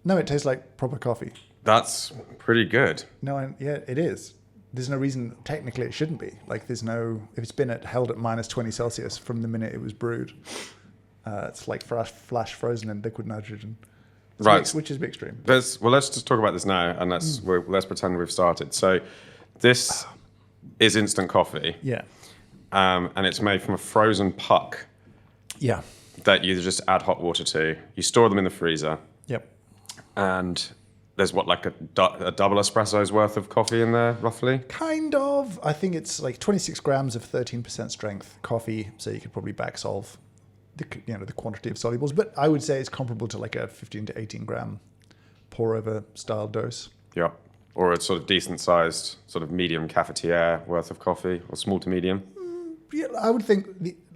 No, it tastes like proper coffee. That's pretty good. No, yeah, it is. There's no reason, technically it shouldn't be. Like if it's been held at minus 20 Celsius from the minute it was brewed, it's like flash frozen in liquid nitrogen. Right. Which is a bit extreme. Let's just talk about this now, and let's pretend we've started. So this is instant coffee. Yeah. And it's made from a frozen puck. Yeah. That you just add hot water to. You store them in the freezer. Yep. And there's like a double espresso's worth of coffee in there, roughly? Kind of. I think it's like 26 grams of 13% strength coffee, so you could probably back solve the quantity of solubles. But I would say it's comparable to like a 15 to 18 gram pour over style dose. Yeah. Or a sort of decent sized, sort of medium cafetiere worth of coffee, or small to medium. Yeah, I would think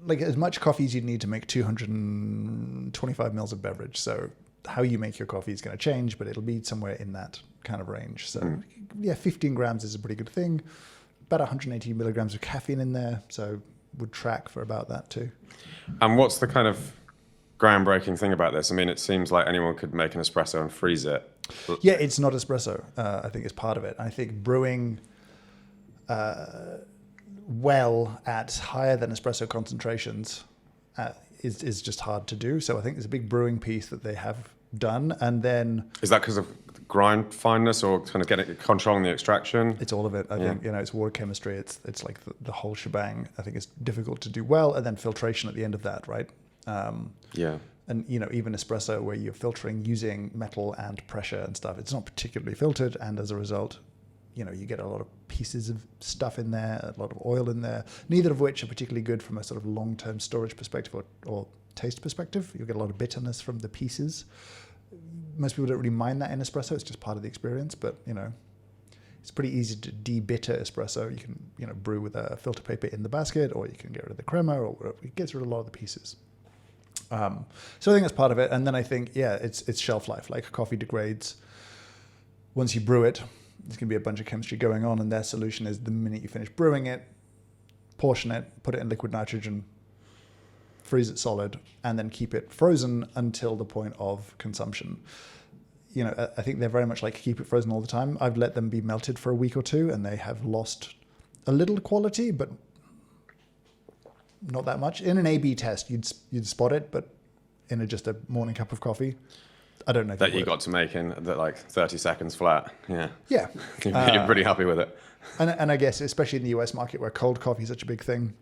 like as much coffee as you'd need to make 225 mils of beverage. So how you make your coffee is going to change, but it'll be somewhere in that kind of range. So yeah, 15 grams is a pretty good thing. About 180 milligrams of caffeine in there, so would track for about that too. And what's the kind of groundbreaking thing about this? I mean, it seems like anyone could make an espresso and freeze it. Yeah, it's not espresso. I think is part of it. I think brewing well at higher than espresso concentrations is just hard to do. So I think there's a big brewing piece that they have done, and then is that because of grind fineness or kind of controlling the extraction? It's all of it. I think it's water chemistry. It's like the whole shebang. I think it's difficult to do well, and then filtration at the end of that, right? And even espresso, where you're filtering using metal and pressure and stuff, it's not particularly filtered, and as a result, you get a lot of pieces of stuff in there, a lot of oil in there, neither of which are particularly good from a sort of long-term storage perspective or taste perspective. You'll get a lot of bitterness from the pieces. Most people don't really mind that in espresso. It's just part of the experience, but it's pretty easy to de-bitter espresso. You can brew with a filter paper in the basket, or you can get rid of the crema, or whatever. It gets rid of a lot of the pieces. So I think that's part of it. And then I think, it's shelf life. Like coffee degrades once you brew it. There's going to be a bunch of chemistry going on, and their solution is the minute you finish brewing it, portion it, put it in liquid nitrogen, freeze it solid, and then keep it frozen until the point of consumption. I think they're very much like keep it frozen all the time. I've let them be melted for a week or two, and they have lost a little quality, but not that much. In an A/B test, you'd spot it, but in just a morning cup of coffee, I don't know. That you got to make in like 30 seconds flat. Yeah. Yeah. You're pretty happy with it. And I guess, especially in the US market where cold coffee is such a big thing,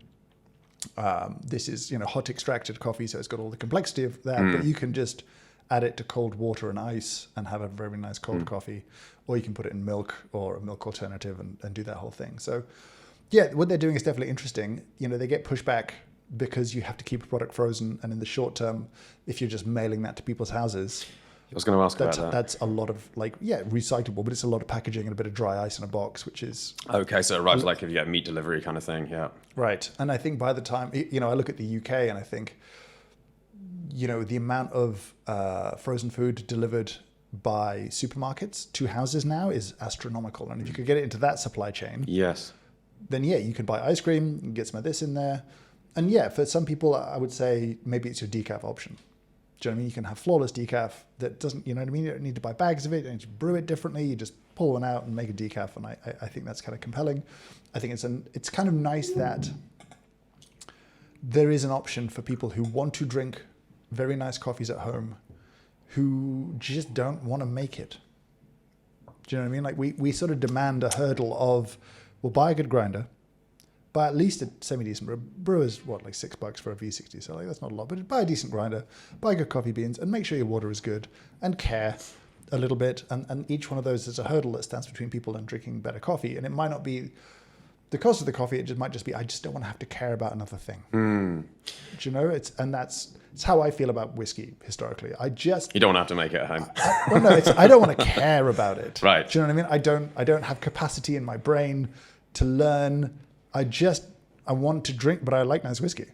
this is, hot extracted coffee, so it's got all the complexity of that, but you can just add it to cold water and ice and have a very nice cold coffee, or you can put it in milk or a milk alternative and do that whole thing. So yeah, what they're doing is definitely interesting. They get pushback because you have to keep a product frozen, and in the short term, if you're just mailing that to people's houses, I was going to ask about that. That's a lot of recyclable, but it's a lot of packaging and a bit of dry ice in a box, which is... Okay, so it arrives like if you get meat delivery kind of thing, yeah. Right. And I think by the time, I look at the UK and I think, the amount of frozen food delivered by supermarkets to houses now is astronomical. And if you could get it into that supply chain... Yes. Then you could buy ice cream, you can get some of this in there. And for some people, I would say maybe it's your decaf option. Do you know what I mean? You can have flawless decaf that doesn't, you know what I mean? You don't need to buy bags of it. You don't need to brew it differently. You just pull one out and make a decaf. And I think that's kind of compelling. I think it's kind of nice that there is an option for people who want to drink very nice coffees at home who just don't want to make it. Do you know what I mean? Like we sort of demand a hurdle of, well, buy a good grinder, buy at least a semi-decent brewer's like $6 for a V60, so like that's not a lot, but buy a decent grinder, buy good coffee beans, and make sure your water is good, and care a little bit, and each one of those is a hurdle that stands between people and drinking better coffee, and it might not be the cost of the coffee, it might just be, I just don't want to have to care about another thing. Do you know, it's how I feel about whiskey historically. You don't want to have to make it at home. I don't want to care about it. Right. Do you know what I mean? I don't have capacity in my brain to learn. I want to drink, but I like nice whiskey.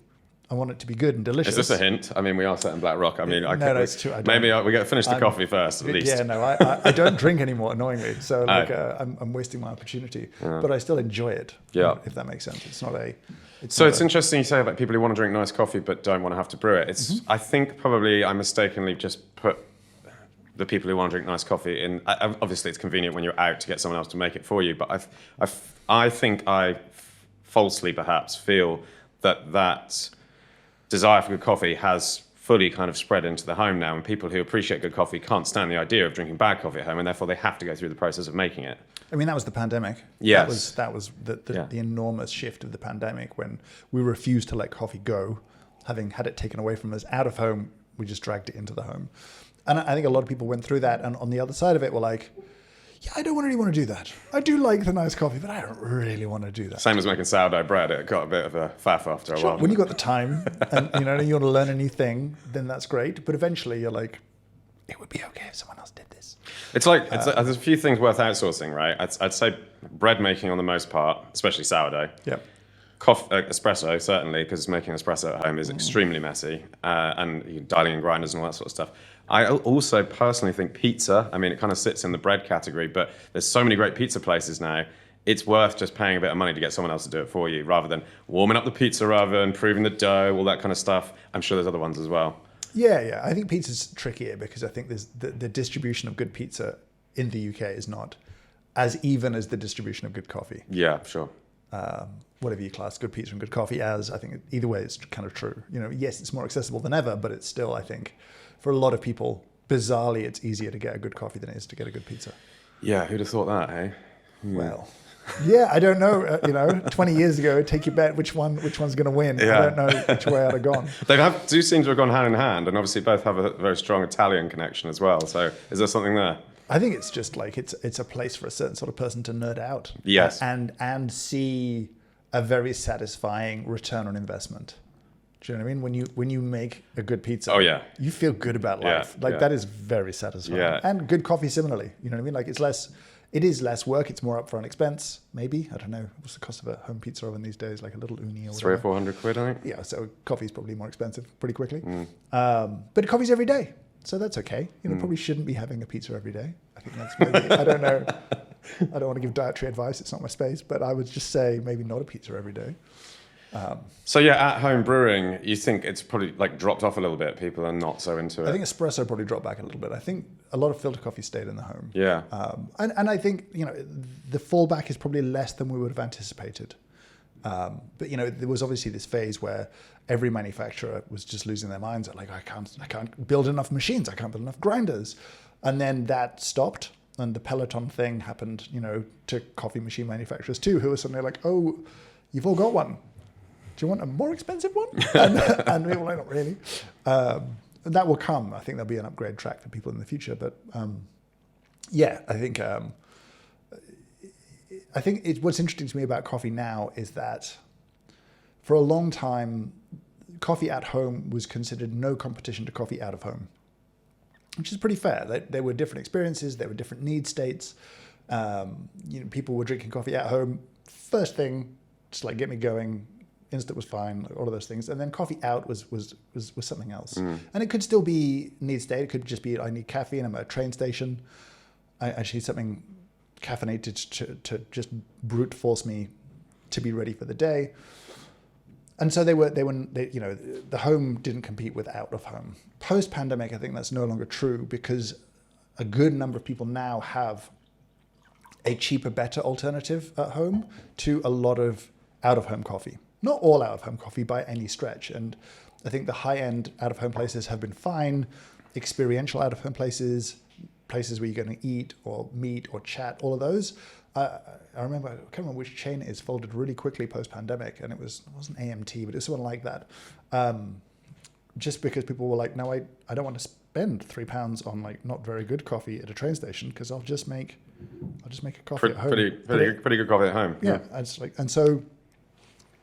I want it to be good and delicious. Is this a hint? I mean, we are set in Black Rock. I mean, it's true. Maybe we got to finish the coffee first, at least. Yeah, no, I don't drink anymore, annoyingly. So I'm wasting my opportunity, but I still enjoy it. Yeah, if that makes sense. It's not a. It's interesting you say about people who want to drink nice coffee but don't want to have to brew it. I think probably I mistakenly just put the people who want to drink nice coffee. And obviously, it's convenient when you're out to get someone else to make it for you. But I think I falsely perhaps feel that desire for good coffee has fully kind of spread into the home now, and people who appreciate good coffee can't stand the idea of drinking bad coffee at home, and therefore they have to go through the process of making it. I mean, that was the pandemic. Yes. That was the enormous shift of the pandemic when we refused to let coffee go. Having had it taken away from us out of home, we just dragged it into the home. And I think a lot of people went through that, and on the other side of it were like, yeah, I don't really want to do that. I do like the nice coffee, but I don't really want to do that. Same as making sourdough bread. It got a bit of a faff after a while. When you got the time and you want to learn a new thing, then that's great. But eventually you're like, it would be okay if someone else did this. It's like, there's a few things worth outsourcing, right? I'd say bread making on the most part, especially sourdough. Yep. Espresso, certainly, because making espresso at home is extremely messy, and you're dialing in grinders and all that sort of stuff. I also personally think pizza, I mean, it kind of sits in the bread category, but there's so many great pizza places now, it's worth just paying a bit of money to get someone else to do it for you, rather than warming up the pizza oven, proving the dough, all that kind of stuff. I'm sure there's other ones as well. Yeah. I think pizza's trickier because I think there's the distribution of good pizza in the UK is not as even as the distribution of good coffee. Yeah, sure. Whatever you class good pizza and good coffee as, I think either way it's kind of true. Yes, it's more accessible than ever, but it's still, I think, for a lot of people, bizarrely, it's easier to get a good coffee than it is to get a good pizza. Yeah, who'd have thought that, eh? Well, yeah, I don't know. 20 years ago, take your bet which one's going to win. Yeah. I don't know which way I'd have gone. They do seem to have gone hand in hand, and obviously both have a very strong Italian connection as well. So is there something there? I think it's just like it's a place for a certain sort of person to nerd out. Yes. And see a very satisfying return on investment. Do you know what I mean? When you make a good pizza, you feel good about life. That is very satisfying. Yeah. And good coffee similarly. You know what I mean? Like it is less work. It's more upfront expense. Maybe, I don't know. What's the cost of a home pizza oven these days? Like a little uni or whatever. 300 or 400 quid, I think. Yeah. So coffee's probably more expensive pretty quickly. But coffee's every day. So that's okay. Probably shouldn't be having a pizza every day. I think that's maybe, I don't know. I don't want to give dietary advice. It's not my space, but I would just say maybe not a pizza every day. So at home brewing, you think it's probably like dropped off a little bit. People are not so into it. I think espresso probably dropped back a little bit. I think a lot of filter coffee stayed in the home. Yeah. And I think, the fallback is probably less than we would have anticipated. But there was obviously this phase where every manufacturer was just losing their minds at like, I can't build enough machines. I can't build enough grinders. And then that stopped. And the Peloton thing happened, to coffee machine manufacturers too, who were suddenly like, oh, you've all got one. Do you want a more expensive one? And we were like, not really. That will come. I think there'll be an upgrade track for people in the future. But I think what's interesting to me about coffee now is that for a long time, coffee at home was considered no competition to coffee out of home, which is pretty fair. There were different experiences, there were different need states. People were drinking coffee at home. First thing, just like get me going. Instant was fine, all of those things. And then coffee out was something else. And it could still be need state. It could just be, I need caffeine, I'm at a train station. I need something caffeinated to just brute force me to be ready for the day. And so the home didn't compete with out of home. Post pandemic, I think that's no longer true because a good number of people now have a cheaper, better alternative at home to a lot of out of home coffee. Not all out of home coffee by any stretch. And I think the high end out of home places have been fine. Experiential out of home places where you're going to eat or meet or chat, all of those. I remember, I can't remember which chain it is, folded really quickly post-pandemic, and it wasn't AMT, but it was someone like that. Just because people were like, no, I don't want to spend £3 on like not very good coffee at a train station because I'll just make a coffee at home. Pretty good coffee at home. Yeah, and so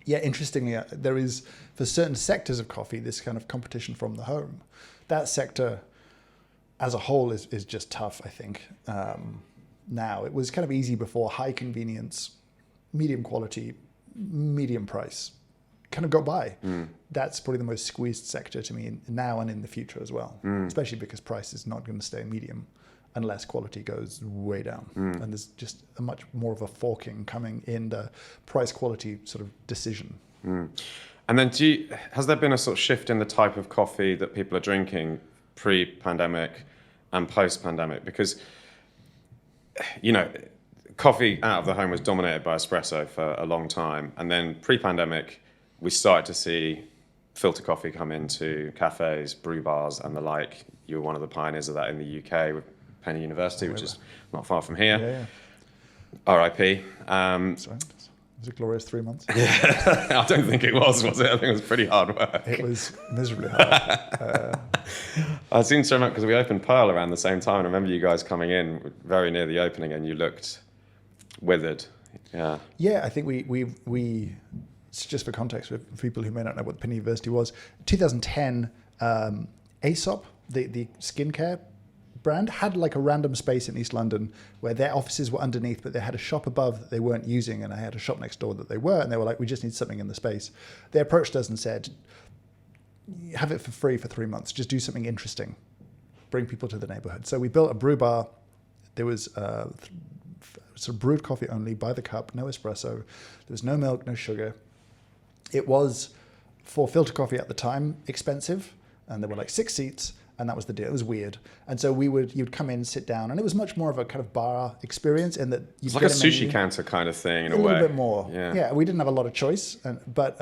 interestingly, there is for certain sectors of coffee this kind of competition from the home. That sector as a whole is just tough, I think. Now it was kind of easy before, high convenience, medium quality, medium price, kind of got by. That's probably the most squeezed sector to me now and in the future as well, especially because price is not going to stay medium unless quality goes way down. And there's just a much more of a forking coming in the price quality sort of decision. And then has there been a sort of shift in the type of coffee that people are drinking pre-pandemic? and post-pandemic, because, you know, coffee out of the home was dominated by espresso for a long time. And then pre-pandemic, we started to see filter coffee come into cafes, brew bars and the like. You were one of the pioneers of that in the UK with Penny University, which is not far from here. RIP. Sorry. It was a glorious 3 months. I don't think it was it? I think it was pretty hard work. It was miserably hard. I seem to remember because we opened Pearl around the same time, and I remember you guys coming in very near the opening and you looked withered. Yeah, I think we just for context, for people who may not know what Penny University was, 2010, Aesop, the skincare brand, had like a random space in East London where their offices were underneath, but they had a shop above that they weren't using, and I had a shop next door that they were, and they were like, we just need something in the space. They approached us and said, have it for free for 3 months, just do something interesting, bring people to the neighborhood. So we built a brew bar. There was sort of brewed coffee only by the cup, no espresso, there was no milk, no sugar. It was, for filter coffee at the time, expensive, and there were like 6 seats, and that was the deal. It was weird. And so you'd come in, sit down, and it was much more of a kind of bar experience in that it's like a sushi counter kind of thing in a way. A little bit more. Yeah, we didn't have a lot of choice, but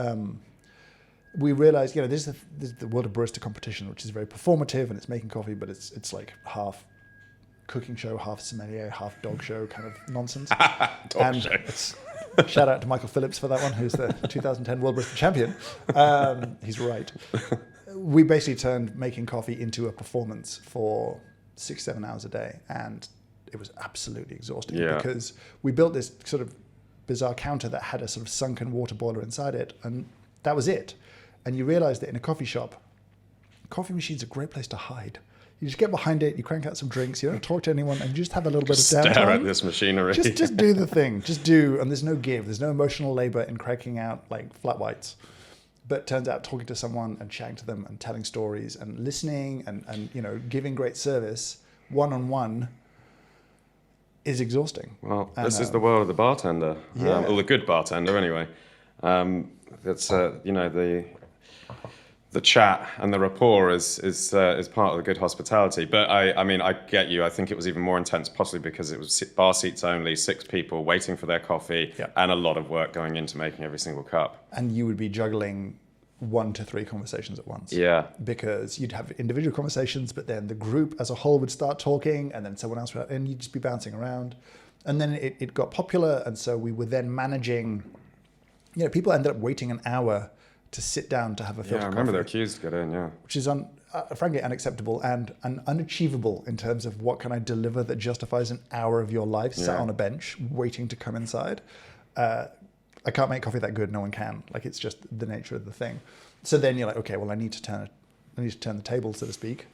we realized, this is the World Barista Competition, which is very performative, and it's making coffee, but it's like half cooking show, half sommelier, half dog show kind of nonsense. Shout out to Michael Phillips for that one, who's the 2010 World Barista Champion. He's right. We basically turned making coffee into a performance for 6-7 hours a day, and it was absolutely exhausting because we built this sort of bizarre counter that had a sort of sunken water boiler inside it, and that was it. And you realize that in a coffee shop, coffee machine's a great place to hide. You just get behind it, you crank out some drinks, you don't talk to anyone, and you just have a little bit of downtime. Stare at this machinery. Just do the thing. Just do, and there's no give. There's no emotional labor in cranking out like flat whites. But it turns out talking to someone and chatting to them and telling stories and listening and giving great service one-on-one is exhausting. Well, this is the world of the bartender, or the good bartender anyway. That's the chat and the rapport is part of the good hospitality. But I mean, I get you. I think it was even more intense, possibly because it was bar seats only, 6 people waiting for their coffee, and a lot of work going into making every single cup. And you would be juggling 1 to 3 conversations at once. Yeah. Because you'd have individual conversations, but then the group as a whole would start talking, and then someone else would, and you'd just be bouncing around. And then it got popular, and so we were then managing. People ended up waiting an hour to sit down to have a filter coffee. I remember their queues to get in, which is frankly unacceptable and unachievable in terms of what can I deliver that justifies an hour of your life sat on a bench waiting to come inside. I can't make coffee that good. No one can. Like, it's just the nature of the thing. So then you're like, okay, well, I need to turn the table, so to speak,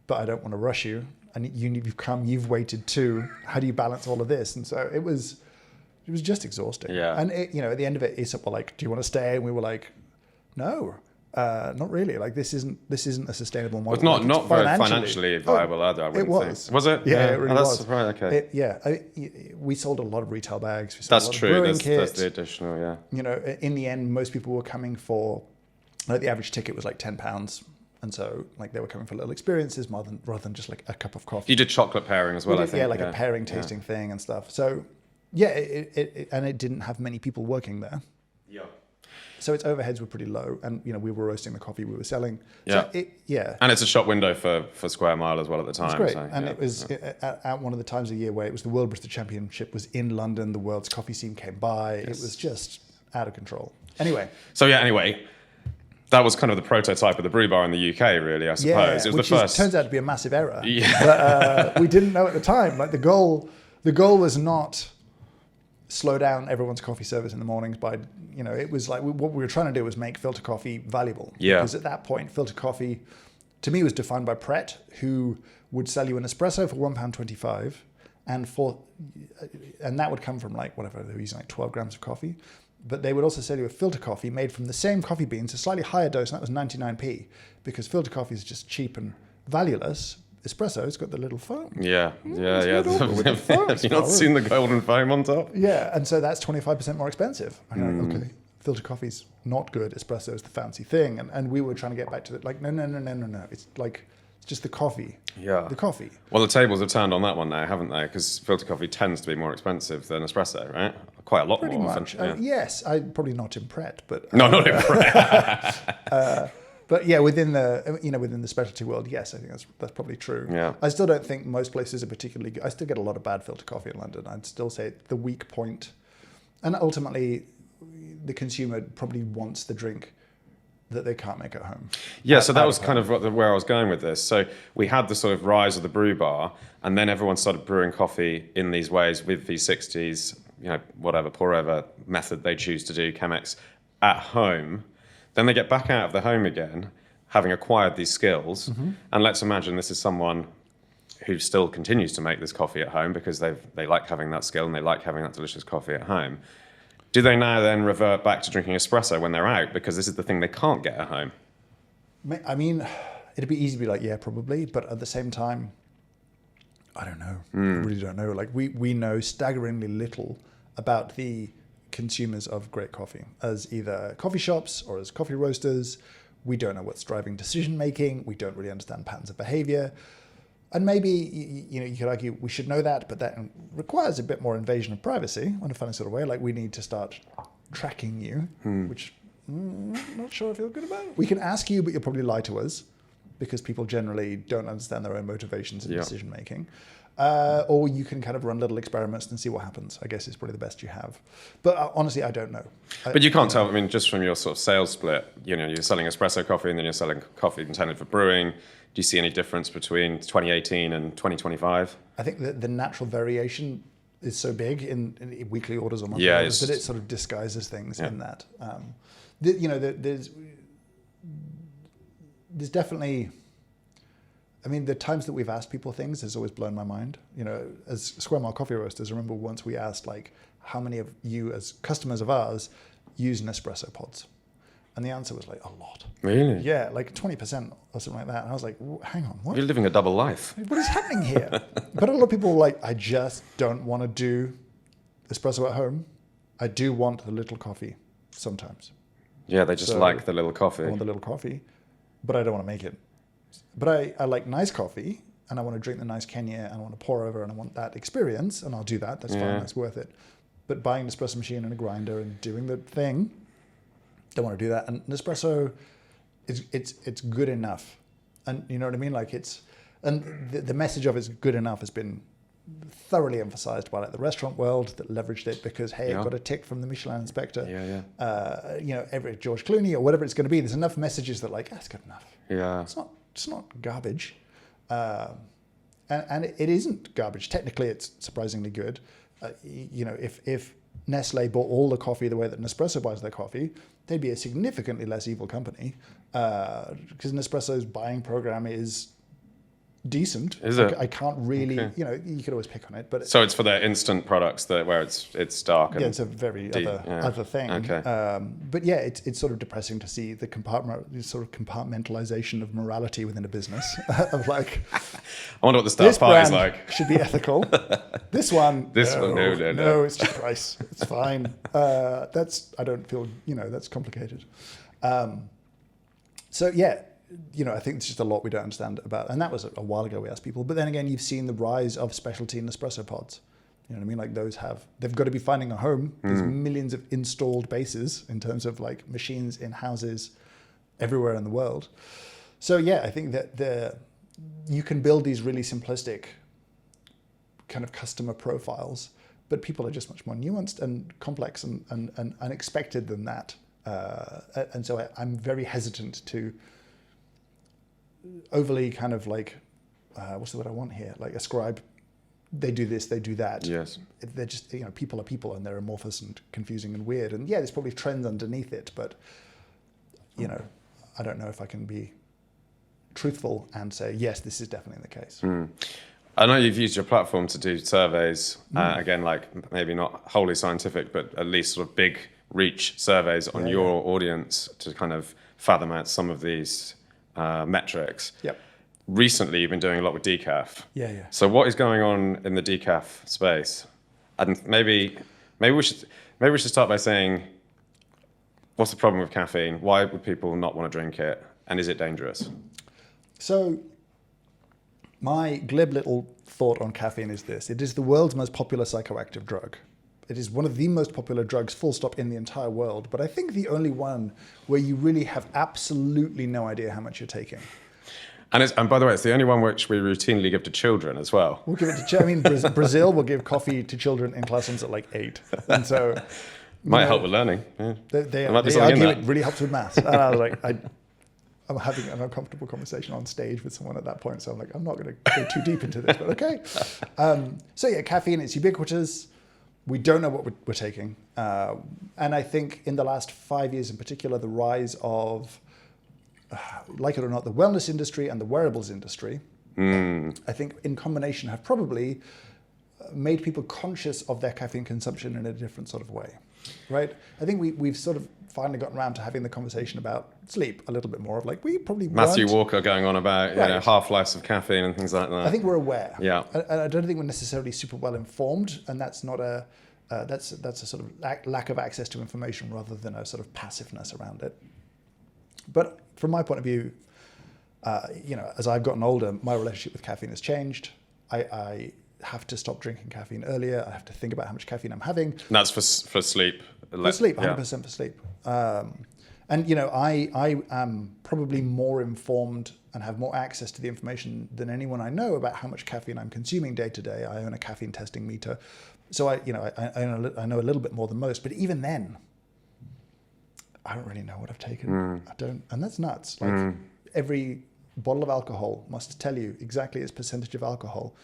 but I don't want to rush you. And you've waited too. How do you balance all of this? And so it was just exhausting. Yeah. And at the end of it, Aesop were like, do you want to stay? And we were like, no, not really. Like, this isn't a sustainable model. It's not very financially viable either, I wouldn't think. Was it? Yeah, it really was. Right, okay. We sold a lot of retail bags. That's true. That's the additional, in the end, most people were coming for, like, the average ticket was like £10. And so, like, they were coming for little experiences rather than just like a cup of coffee. You did chocolate pairing as well, I think. Yeah, like a pairing tasting thing and stuff. So, yeah, it didn't have many people working there. Yeah. So its overheads were pretty low, and we were roasting the coffee we were selling. Yeah. So and it's a shop window for Square Mile as well at the time. It's great, and it was at one of the times of year where it was the World Barista Championship was in London. The world's coffee scene came by. Yes. It was just out of control. Anyway. That was kind of the prototype of the brew bar in the UK, really, I suppose. Yeah, it was which the first. Turns out to be a massive error. Yeah. But we didn't know at the time. Like, the goal was not slow down everyone's coffee service in the mornings by, it was like what we were trying to do was make filter coffee valuable. Yeah. Because at that point, filter coffee, to me, was defined by Pret, who would sell you an espresso for £1.25, and that would come from like whatever they were using, like 12 grams of coffee. But they would also sell you a filter coffee made from the same coffee beans, a slightly higher dose, and that was 99p, because filter coffee is just cheap and valueless. Espresso's got the little foam. Yeah. With the foam. Have you not seen the golden foam on top? Yeah, and so that's 25% more expensive. And you're like, okay, filter coffee's not good. Espresso's the fancy thing. And we were trying to get back to it. Like, no. It's like It's just the coffee. Yeah. The coffee. Well, the tables have turned on that one now, haven't they? Because filter coffee tends to be more expensive than espresso, right? Quite a lot Pretty more. much. Often. Yes, probably not in Pret, but No, not in Pret. but yeah, within the specialty world, yes, I think that's probably true. Yeah. I still don't think most places are particularly good. I still get a lot of bad filter coffee in London. I'd still say the weak point, and ultimately, the consumer probably wants the drink that they can't make at home. Yeah, so that was kind of where I was going with this. So we had the sort of rise of the brew bar, and then everyone started brewing coffee in these ways with V60s, whatever pour over method they choose to do, Chemex, at home. Then they get back out of the home again, having acquired these skills. Mm-hmm. And let's imagine this is someone who still continues to make this coffee at home because they like having that skill and they like having that delicious coffee at home. Do they now then revert back to drinking espresso when they're out because this is the thing they can't get at home? I mean, it'd be easy to be like, yeah, probably. But at the same time, I don't know. I really don't know. Like we know staggeringly little about the consumers of great coffee as either coffee shops or as coffee roasters. We don't know what's driving decision making. We don't really understand patterns of behavior. And maybe, you could argue we should know that, but that requires a bit more invasion of privacy in a funny sort of way. Like we need to start tracking you, which I'm not sure I feel good about. We can ask you, but you'll probably lie to us because people generally don't understand their own motivations in decision making. Or you can kind of run little experiments and see what happens, I guess is probably the best you have. But honestly, I don't know. But you can't tell, I mean, just from your sort of sales split, you're selling espresso coffee and then you're selling coffee intended for brewing. Do you see any difference between 2018 and 2025? I think that the natural variation is so big in weekly orders or monthly orders that it sort of disguises things in that. There's definitely... I mean, the times that we've asked people things has always blown my mind. As Square Mile Coffee Roasters, I remember once we asked, like, how many of you as customers of ours use Nespresso pods? And the answer was, like, a lot. Really? Yeah, like 20% or something like that. And I was like, hang on, what? You're living a double life. What is happening here? But a lot of people were like, I just don't want to do espresso at home. I do want the little coffee sometimes. Yeah, they just like the little coffee. I want the little coffee, but I don't want to make it. But I like nice coffee, and I want to drink the nice Kenya, and I want to pour over, and I want that experience, and I'll do that. That's fine. That's worth it. But buying an espresso machine and a grinder and doing the thing, don't want to do that. And Nespresso, it's good enough, and you know what I mean. Like the message of it's good enough has been thoroughly emphasized by like the restaurant world that leveraged it because it got a tick from the Michelin inspector. Every George Clooney or whatever it's going to be. There's enough messages that like that's good enough. Yeah, it's not garbage, and it isn't garbage. Technically, it's surprisingly good. If Nestle bought all the coffee the way that Nespresso buys their coffee, they'd be a significantly less evil company because Nespresso's buying program is decent. Is it? I can't really, you could always pick on it, but so it's for their instant products where it's dark. And it's a very deep, other thing. Okay. But yeah, it's sort of depressing to see the compartmentalization of morality within a business of like. I wonder what the staff party's like. Should be ethical. This one. No, it's just price. It's fine. I don't feel that's complicated. So yeah. I think it's just a lot we don't understand about. And that was a while ago we asked people. But then again, you've seen the rise of specialty Nespresso pods. You know what I mean? Like they've got to be finding a home. There's millions of installed bases in terms of like machines in houses everywhere in the world. So yeah, I think that you can build these really simplistic kind of customer profiles, but people are just much more nuanced and complex and unexpected than that. And so I'm very hesitant to overly kind of like, what's the word I want here? Like ascribe, they do this, they do that. Yes. They're just, people are people and they're amorphous and confusing and weird. And yeah, there's probably trends underneath it, but, I don't know if I can be truthful and say, yes, this is definitely the case. I know you've used your platform to do surveys, again, like maybe not wholly scientific, but at least sort of big reach surveys on your audience to kind of fathom out some of these metrics. Yep. Recently, you've been doing a lot with Decaf. Yeah. So what is going on in the Decaf space? And maybe we should start by saying, what's the problem with caffeine? Why would people not want to drink it? And is it dangerous? So My glib little thought on caffeine is this. It is the world's most popular psychoactive drug. It is one of the most popular drugs, full stop, in the entire world. But I think the only one where you really have absolutely no idea how much you're taking. And by the way, it's the only one which we routinely give to children as well. We'll give it to, I mean, Brazil will give coffee to children in classrooms at like 8. And so... Might help with learning. Yeah. They argue it really helps with maths. And I was like, I'm having an uncomfortable conversation on stage with someone at that point. So I'm like, I'm not going to go too deep into this, but okay. So yeah, caffeine is ubiquitous. We don't know what we're taking. And I think in the last 5 years in particular, the rise of, like it or not, the wellness industry and the wearables industry, I think in combination have probably made people conscious of their caffeine consumption in a different sort of way, right? I think we've sort of finally gotten around to having the conversation about sleep a little bit more of like, we probably Matthew Walker going on about half-lives of caffeine and things like that. I think we're aware. Yeah. And I don't think we're necessarily super well informed, and that's not that's a sort of lack of access to information rather than a sort of passiveness around it. But from my point of view, as I've gotten older, my relationship with caffeine has changed. I have to stop drinking caffeine earlier. I have to think about how much caffeine I'm having. And that's for sleep. For sleep, 100% for sleep. And I am probably more informed and have more access to the information than anyone I know about how much caffeine I'm consuming day to day. I own a caffeine testing meter, so I know a little bit more than most. But even then, I don't really know what I've taken. I don't, and that's nuts. Like every bottle of alcohol must tell you exactly its percentage of alcohol.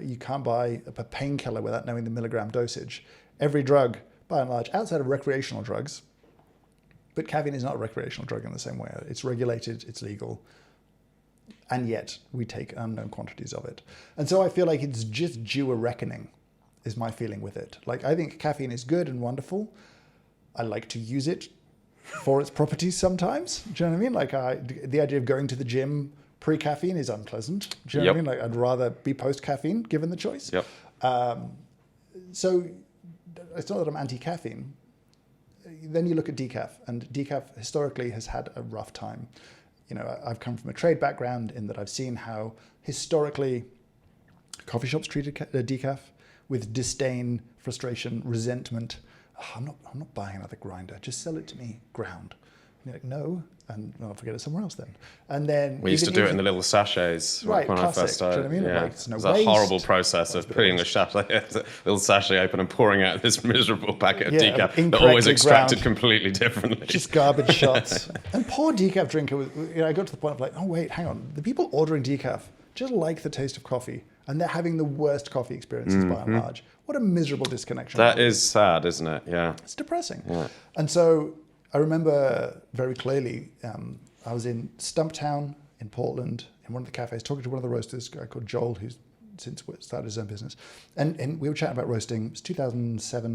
You can't buy a painkiller without knowing the milligram dosage. Every drug, by and large, outside of recreational drugs, but caffeine is not a recreational drug in the same way. It's regulated, it's legal, and yet we take unknown quantities of it. And so I feel like it's just due a reckoning, is my feeling with it. Like, I think caffeine is good and wonderful. I like to use it for its properties sometimes. Do you know what I mean? Like, the idea of going to the gym pre-caffeine is unpleasant. Do you know what I mean? Like, I'd rather be post-caffeine given the choice. Yep. So it's not that I'm anti-caffeine. Then you look at decaf, and decaf historically has had a rough time. I've come from a trade background in that I've seen how historically coffee shops treated decaf with disdain, frustration, resentment. I'm not buying another grinder. Just sell it to me ground. And you're like, no, and I'll forget it somewhere else then. And then we used to do it in the little sachets when classic, I first started. Do you know what I mean? Yeah. Like, it's no it was a horrible process of putting the little sachet open and pouring out this miserable packet of decaf that always extracted completely differently. Just garbage shots. And poor decaf drinker, I got to the point of like, oh wait, hang on. The people ordering decaf just like the taste of coffee, and they're having the worst coffee experiences by and large. What a miserable disconnection. That is sad, isn't it? Yeah. It's depressing. Yeah. And so I remember very clearly, I was in Stumptown in Portland in one of the cafes talking to one of the roasters, a guy called Joel, who's since started his own business. And we were chatting about roasting. It was 2007.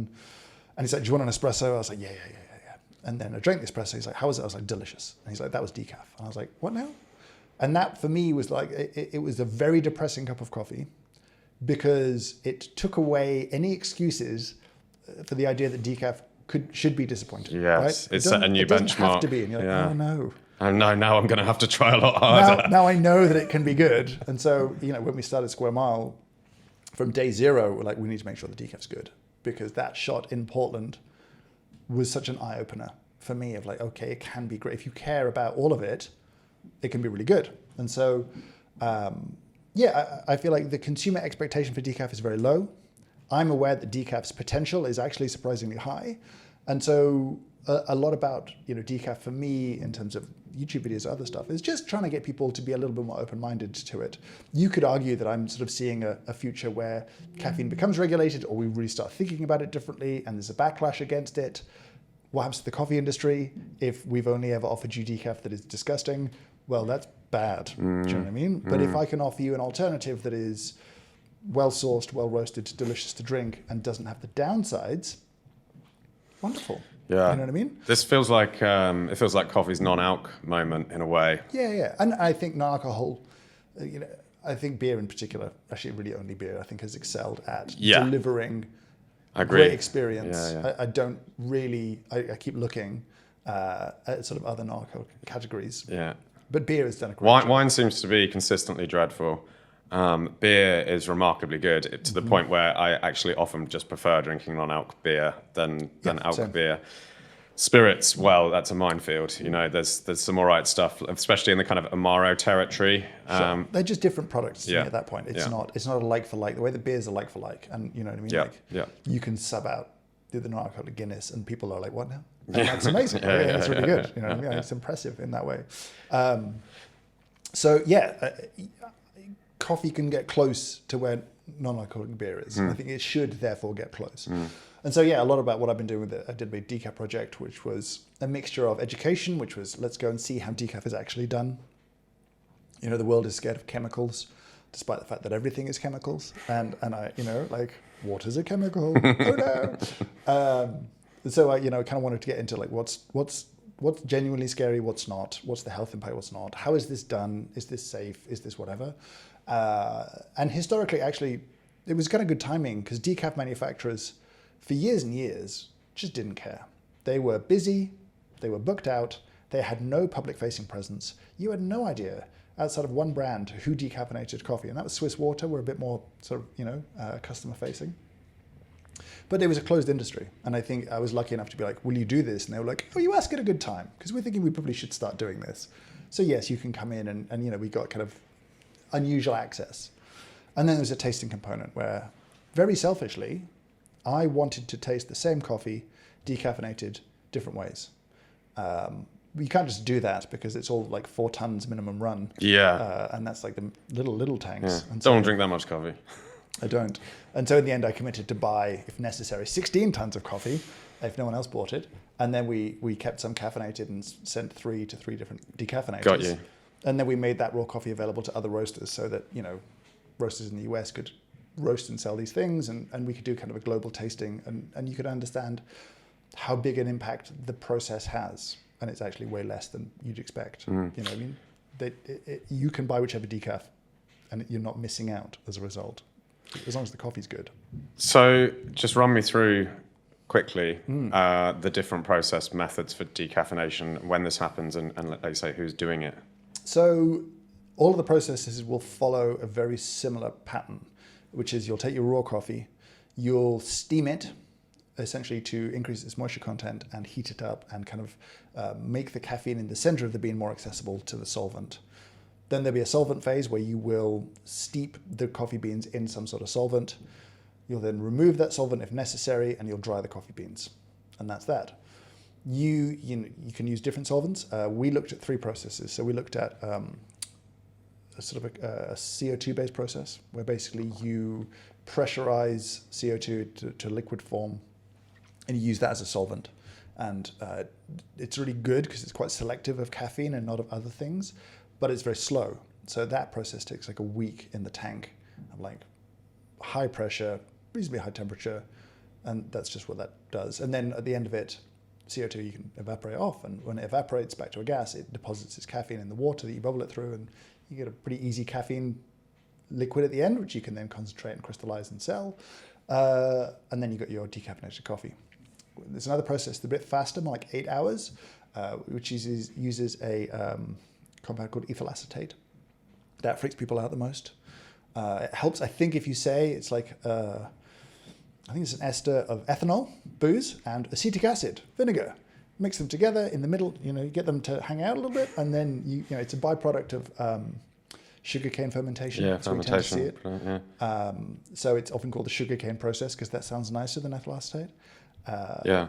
And he's like, do you want an espresso? I was like, yeah. And then I drank the espresso. He's like, how was it? I was like, delicious. And he's like, that was decaf. And I was like, what now? And that for me was like, it was a very depressing cup of coffee because it took away any excuses for the idea that decaf should be disappointing. Yes, right? It's set a new benchmark. It doesn't have to be. And you're like, oh no. And now I'm going to have to try a lot harder. Now I know that it can be good. And so, when we started Square Mile, from day zero, we're like, we need to make sure the decaf's good, because that shot in Portland was such an eye-opener for me of like, okay, it can be great. If you care about all of it, it can be really good. And so, I feel like the consumer expectation for decaf is very low. I'm aware that decaf's potential is actually surprisingly high. And so a lot about decaf for me in terms of YouTube videos and other stuff is just trying to get people to be a little bit more open-minded to it. You could argue that I'm sort of seeing a future where caffeine becomes regulated, or we really start thinking about it differently, and there's a backlash against it. What happens to the coffee industry if we've only ever offered you decaf that is disgusting? Well, that's bad. Do you know what I mean? But if I can offer you an alternative that is well-sourced, well-roasted, delicious to drink, and doesn't have the downsides, wonderful. Yeah. You know what I mean? This feels like it feels like coffee's non-alc moment in a way. Yeah. And I think non-alcohol, I think beer in particular, actually really only beer, I think has excelled at delivering great experience. Yeah. I don't really, I keep looking at sort of other non-alcohol categories. Yeah. But beer has done a great job. Wine seems to be consistently dreadful. Beer is remarkably good to the point where I actually often just prefer drinking non-alc beer than alc same. beer. Spirits, well, that's a minefield. There's some all right stuff, especially in the kind of Amaro territory. Sure. They're just different products to me yeah. at that point. It's Yeah. not a like for like. The way the beers are like for like, and you know what I mean. Yeah. Like, Yeah. you can sub out the non-alcoholic Guinness, and people are like, "What now?" And that's amazing. It's really good. You know what I mean? It's impressive in that way. Coffee can get close to where non-alcoholic beer is. I think it should therefore get close. And so, a lot about what I've been doing with it. I did my Decaf project, which was a mixture of education, which was let's go and see how decaf is actually done. The world is scared of chemicals, despite the fact that everything is chemicals. And I, like water's a chemical. Oh no. So I, kind of wanted to get into like what's genuinely scary, what's not, what's the health impact, what's not, how is this done, is this safe, is this whatever. And historically, actually, it was kind of good timing because decaf manufacturers, for years and years, just didn't care. They were busy, they were booked out, they had no public-facing presence. You had no idea, outside of one brand, who decaffeinated coffee, and that was Swiss Water. We're a bit more sort of, customer-facing. But it was a closed industry, and I think I was lucky enough to be like, will you do this? And they were like, oh, you ask at a good time, because we're thinking we probably should start doing this. So yes, you can come in and we got kind of unusual access. And then there's a tasting component where, very selfishly, I wanted to taste the same coffee, decaffeinated, different ways. You can't just do that because it's all like 4 tons minimum run. Yeah. And that's like the little tanks. Yeah. And Don't drink that much coffee. I don't. And so in the end, I committed to buy, if necessary, 16 tons of coffee if no one else bought it. And then we kept some caffeinated and sent 3 to 3 different decaffeinators. Got you. And then we made that raw coffee available to other roasters so that, roasters in the US could roast and sell these things, and we could do kind of a global tasting, and you could understand how big an impact the process has. And it's actually way less than you'd expect. You know what I mean? You can buy whichever decaf, and you're not missing out as a result, as long as the coffee's good. So just run me through quickly the different process methods for decaffeination, when this happens, and like you say, who's doing it. So all of the processes will follow a very similar pattern, which is you'll take your raw coffee, you'll steam it, essentially to increase its moisture content and heat it up and kind of make the caffeine in the center of the bean more accessible to the solvent. Then there'll be a solvent phase where you will steep the coffee beans in some sort of solvent. You'll then remove that solvent if necessary, and you'll dry the coffee beans. And that's that. You can use different solvents. We looked at 3 processes. So we looked at a CO2-based process, where basically you pressurize CO2 to liquid form, and you use that as a solvent. And it's really good because it's quite selective of caffeine and not of other things, but it's very slow. So that process takes like a week in the tank of like high pressure, reasonably high temperature, and that's just what that does. And then at the end of it, CO2 you can evaporate off, and when it evaporates back to a gas, it deposits its caffeine in the water that you bubble it through, and you get a pretty easy caffeine liquid at the end, which you can then concentrate and crystallize and sell. And then you got your decaffeinated coffee. There's another process that's a bit faster, more like 8 hours, which uses a compound called ethyl acetate. That freaks people out the most. It helps, I think, if you say it's like, I think it's an ester of ethanol, booze, and acetic acid, vinegar. Mix them together in the middle, you get them to hang out a little bit, and then it's a byproduct of sugarcane fermentation. Yeah, so fermentation. We tend to see it. Yeah. So it's often called the sugarcane process because that sounds nicer than ethyl acetate. Yeah.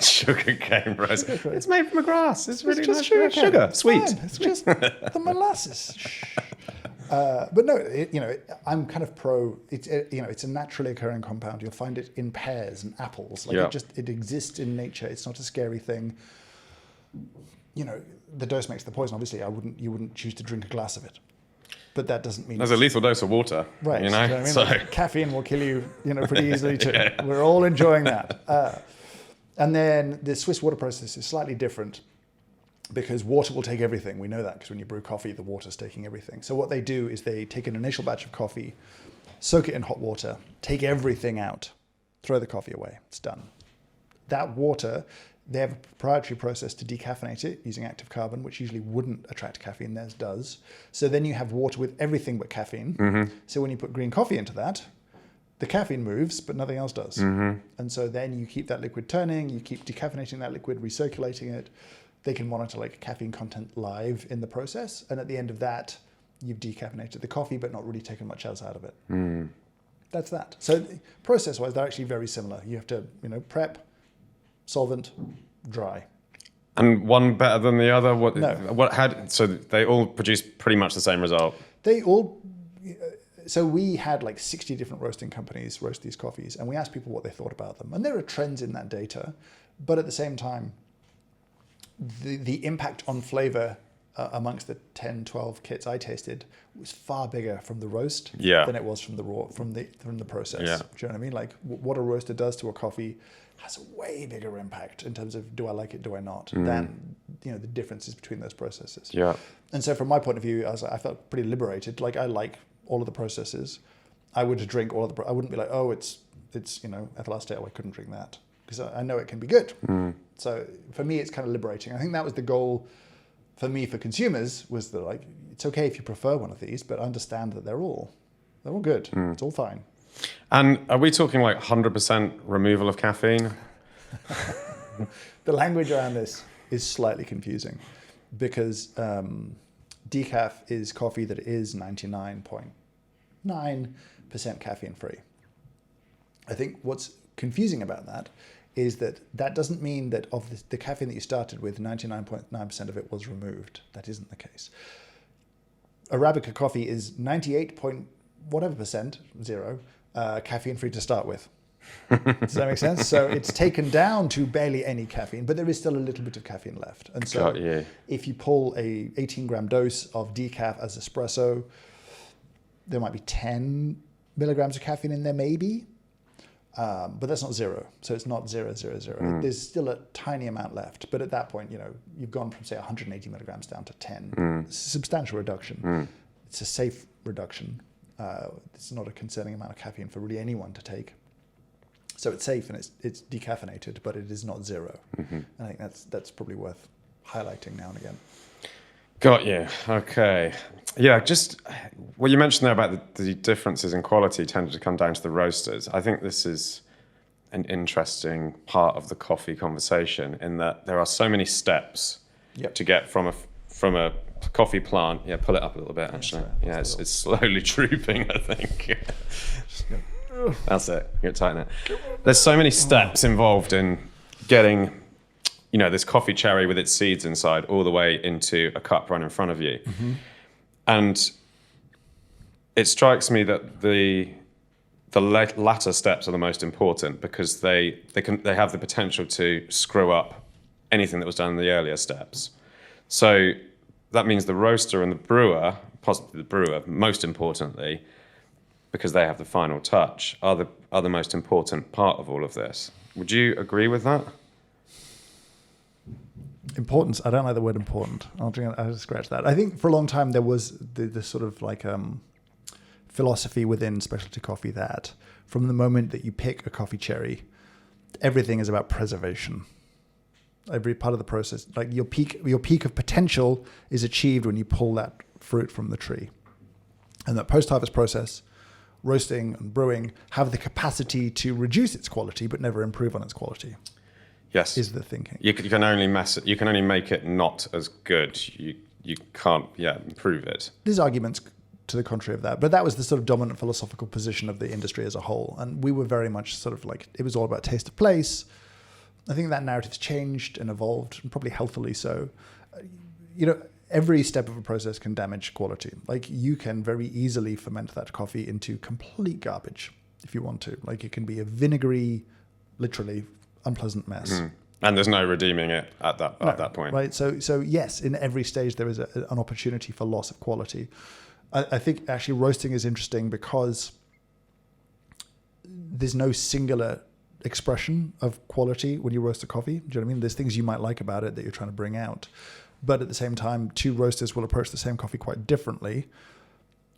Sugarcane process. It's made from a grass. It's really just nice. Sugar, sweet. It's just the molasses. But no, I'm kind of pro. It's a naturally occurring compound. You'll find it in pears and apples. It exists in nature. It's not a scary thing. The dose makes the poison. Obviously, you wouldn't choose to drink a glass of it. But that doesn't mean there's a lethal dose of water. Right. You know? I mean? So caffeine will kill you, pretty easily too. Yeah. We're all enjoying that. And then the Swiss water process is slightly different, because water will take everything. We know that because when you brew coffee, the water's taking everything. So what they do is they take an initial batch of coffee, soak it in hot water, take everything out, throw the coffee away. It's done. That water, They have a proprietary process to decaffeinate it using active carbon, which usually wouldn't attract caffeine, theirs does. So then you have water with everything but caffeine. Mm-hmm. So when you put green coffee into that, the caffeine moves, but nothing else does. Mm-hmm. And so then you keep that liquid turning, you keep decaffeinating that liquid, recirculating it. They can monitor like caffeine content live in the process. And at the end of that, you've decaffeinated the coffee, but not really taken much else out of it. Mm. That's that. So process-wise, they're actually very similar. You have to, prep, solvent, dry. And one better than the other? No. So they all produce pretty much the same result? So we had like 60 different roasting companies roast these coffees, and we asked people what they thought about them. And there are trends in that data, but at the same time, the impact on flavor amongst the 10, 12 kits I tasted was far bigger from the roast than it was from the raw, from the process. Yeah. Do you know what I mean? Like what a roaster does to a coffee has a way bigger impact in terms of do I like it, do I not, than the differences between those processes. Yeah. And so from my point of view, I felt pretty liberated. Like I like all of the processes. I would drink all of the. I wouldn't be like, oh, it's ethyl acetate. Oh, I couldn't drink that because I know it can be good. Mm. So for me, it's kind of liberating. I think that was the goal for me for consumers was that like it's okay if you prefer one of these, but understand that they're all good. It's all fine. And are we talking like 100% removal of caffeine? The language around this is slightly confusing because decaf is coffee that is 99.9% caffeine free. I think what's confusing about that is that doesn't mean that of the caffeine that you started with, 99.9% of it was removed. That isn't the case. Arabica coffee is 98.whatever%, caffeine free to start with. Does that make sense? So it's taken down to barely any caffeine, but there is still a little bit of caffeine left. And so if you pull a 18-gram dose of decaf as espresso, there might be 10 milligrams of caffeine in there, maybe. But that's not zero. So it's not 0. There's still a tiny amount left. But at that point, you've gone from, say, 180 milligrams down to 10. It's a substantial reduction. It's a safe reduction. It's not a concerning amount of caffeine for really anyone to take. So it's safe and it's decaffeinated, but it is not zero. Mm-hmm. And I think that's probably worth highlighting now and again. Got you. Okay. Yeah, just what you mentioned there about the differences in quality tended to come down to the roasters. I think this is an interesting part of the coffee conversation in that there are so many steps to get from a coffee plant. Yeah, pull it up a little bit actually. Yeah, it's slowly drooping, I think. That's it. You're gonna tighten it. There's so many steps involved in getting this coffee cherry with its seeds inside all the way into a cup right in front of you. Mm-hmm. And it strikes me that the latter steps are the most important because they have the potential to screw up anything that was done in the earlier steps. So that means the roaster and the brewer, possibly the brewer, most importantly, because they have the final touch, are the most important part of all of this. Would you agree with that? Importance. I don't like the word important. I'll scratch that. I think for a long time there was the sort of like philosophy within specialty coffee that from the moment that you pick a coffee cherry, everything is about preservation. Every part of the process, like your peak of potential is achieved when you pull that fruit from the tree. And that post-harvest process, roasting and brewing, have the capacity to reduce its quality but never improve on its quality. Yes, is the thinking. You can only You can only make it not as good. You can't improve it. There's arguments to the contrary of that, but that was the sort of dominant philosophical position of the industry as a whole, and we were very much sort of like it was all about taste of place. I think that narrative's changed and evolved, and probably healthily so. Every step of a process can damage quality. Like you can very easily ferment that coffee into complete garbage if you want to. Like it can be a vinegary, literally unpleasant mess. Mm. And there's no redeeming it at that point. Right. So yes, in every stage there is an opportunity for loss of quality. I think actually roasting is interesting because there's no singular expression of quality when you roast a coffee. Do you know what I mean? There's things you might like about it that you're trying to bring out. But at the same time, two roasters will approach the same coffee quite differently.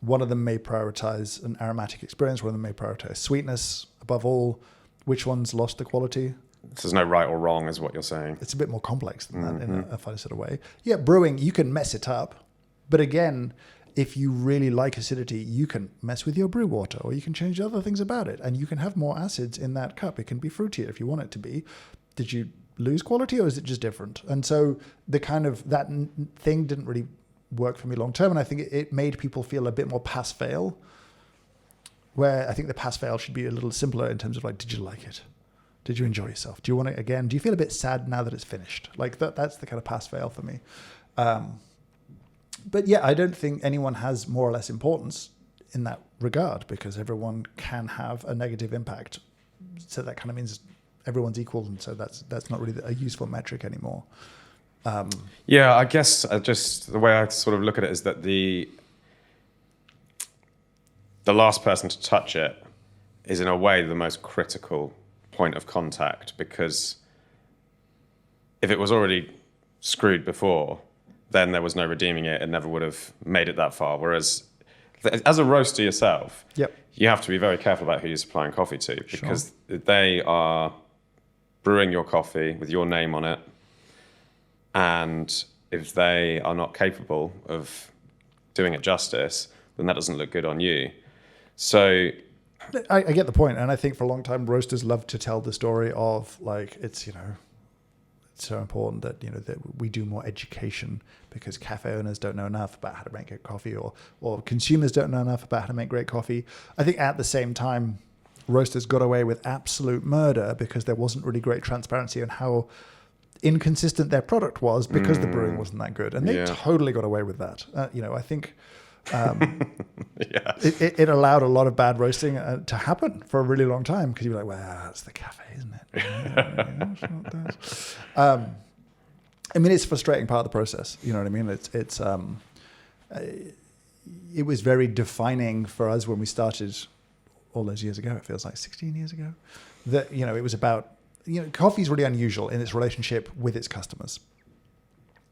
One of them may prioritize an aromatic experience. One of them may prioritize sweetness above all. Which one's lost the quality? there's no right or wrong, is what you're saying. It's a bit more complex than that in a funny sort of way. Yeah, brewing, you can mess it up. But again, if you really like acidity, you can mess with your brew water, or you can change other things about it, and you can have more acids in that cup. It can be fruitier if you want it to be. Did you lose quality, or is it just different? And so the kind of that thing didn't really work for me long term, and I think it made people feel a bit more pass-fail, where I think the pass-fail should be a little simpler in terms of like, did you like it? Did you enjoy yourself? Do you want it again? Do you feel a bit sad now that it's finished? Like that's the kind of pass-fail for me. But yeah, I don't think anyone has more or less importance in that regard, because everyone can have a negative impact. So that kind of means everyone's equal, and so that's not really a useful metric anymore. Yeah, I guess just the way I sort of look at it is that the last person to touch it is in a way the most critical point of contact, because if it was already screwed before, then there was no redeeming it. It never would have made it that far. Whereas as a roaster yourself, you have to be very careful about who you're supplying coffee to, because they are brewing your coffee with your name on it. And if they are not capable of doing it justice, then that doesn't look good on you. So I get the point, and I think for a long time roasters love to tell the story of like it's so important that that we do more education, because cafe owners don't know enough about how to make good coffee, or consumers don't know enough about how to make great coffee. I think at the same time, roasters got away with absolute murder because there wasn't really great transparency on how inconsistent their product was, because the brewing wasn't that good, and they totally got away with that. I think. It allowed a lot of bad roasting to happen for a really long time, because you're like, well, it's the cafe, isn't it? I mean, it's a frustrating part of the process. You know what I mean? It was very defining for us when we started all those years ago. It feels like 16 years ago. That it was about coffee is really unusual in its relationship with its customers.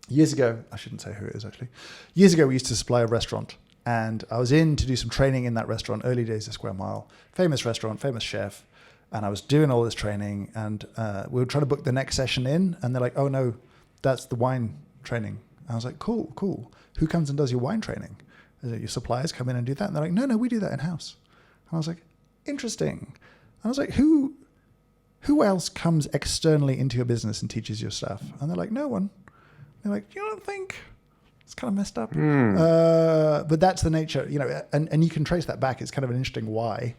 Years ago, I shouldn't say who it is actually. Years ago, we used to supply a restaurant, and I was in to do some training in that restaurant, early days of Square Mile, famous restaurant, famous chef. And I was doing all this training, and we were trying to book the next session in, and they're like, oh no, that's the wine training. And I was like, cool. Who comes and does your wine training? Is it your suppliers come in and do that? And they're like, no, we do that in-house. And I was like, interesting. And I was like, who else comes externally into your business and teaches your stuff? And they're like, no one. They're like, you don't think it's kind of messed up? But that's the nature, and you can trace that back. It's kind of an interesting why.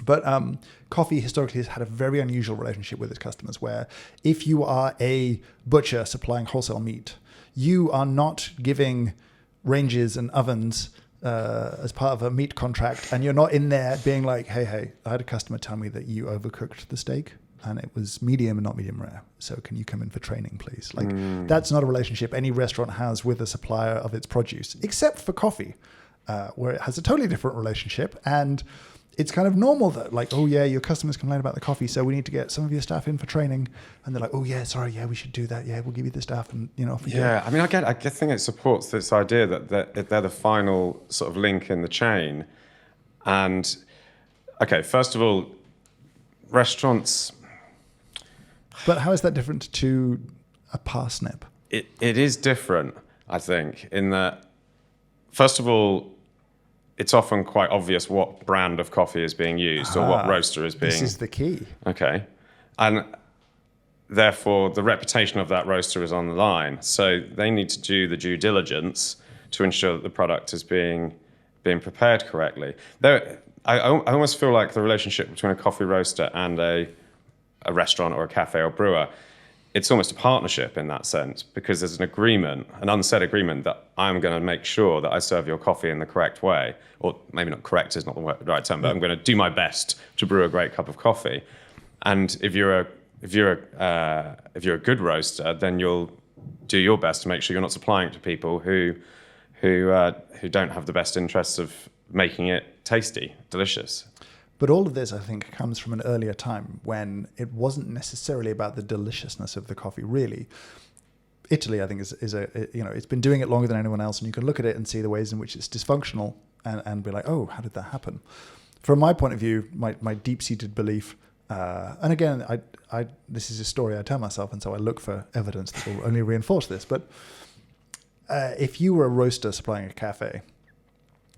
But coffee historically has had a very unusual relationship with its customers, where if you are a butcher supplying wholesale meat, you are not giving ranges and ovens as part of a meat contract, and you're not in there being like, hey, I had a customer tell me that you overcooked the steak and it was medium and not medium rare. So can you come in for training, please? Like that's not a relationship any restaurant has with a supplier of its produce, except for coffee, where it has a totally different relationship. And it's kind of normal that like, oh yeah, your customers complain about the coffee, so we need to get some of your staff in for training. And they're like, oh yeah, sorry, yeah, we should do that. Yeah, we'll give you the staff, and off we go. I mean, I think it supports this idea that they're the final sort of link in the chain. And okay, first of all, restaurants. But how is that different to a parsnip? It is different, I think, in that, first of all, it's often quite obvious what brand of coffee is being used or what roaster is being... This is the key. Okay. And therefore, the reputation of that roaster is on the line. So they need to do the due diligence to ensure that the product is being prepared correctly. I almost feel like the relationship between a coffee roaster and a restaurant or a cafe or brewer, it's almost a partnership in that sense, because there's an agreement, an unsaid agreement, that I'm going to make sure that I serve your coffee in the correct way, or maybe not correct is not the right term, but I'm going to do my best to brew a great cup of coffee. And if you're a good roaster, then you'll do your best to make sure you're not supplying it to people who don't have the best interests of making it tasty, delicious. But all of this, I think, comes from an earlier time when it wasn't necessarily about the deliciousness of the coffee, really. Italy, I think, is it's been doing it longer than anyone else, and you can look at it and see the ways in which it's dysfunctional and be like, oh, how did that happen? From my point of view, my deep-seated belief And again, this is a story I tell myself, and so I look for evidence that will only reinforce this. But if you were a roaster supplying a cafe,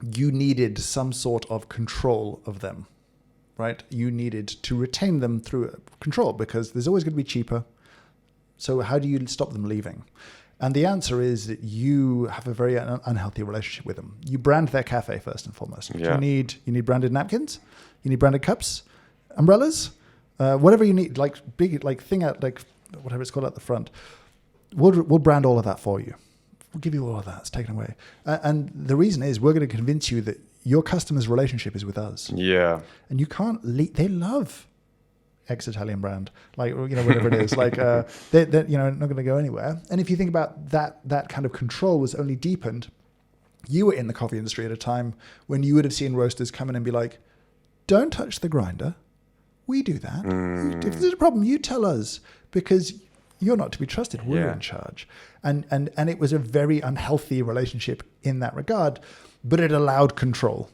you needed some sort of control of them, right? You needed to retain them through control because there's always going to be cheaper. So how do you stop them leaving? And the answer is that you have a very unhealthy relationship with them. You brand their cafe first and foremost. Yeah. You need branded napkins, you need branded cups, umbrellas, whatever you need, like big, like thing out, like whatever it's called at the front. We'll brand all of that for you. We'll give you all of that. It's taken away. And the reason is we're going to convince you that your customer's relationship is with us. Yeah. And you can't they love ex-Italian brand, like, whatever it is, like they're not going to go anywhere. And if you think about that kind of control was only deepened, you were in the coffee industry at a time when you would have seen roasters come in and be like, don't touch the grinder. We do that. If there's a problem, you tell us, because you're not to be trusted. We're in charge. And it was a very unhealthy relationship in that regard, but it allowed control.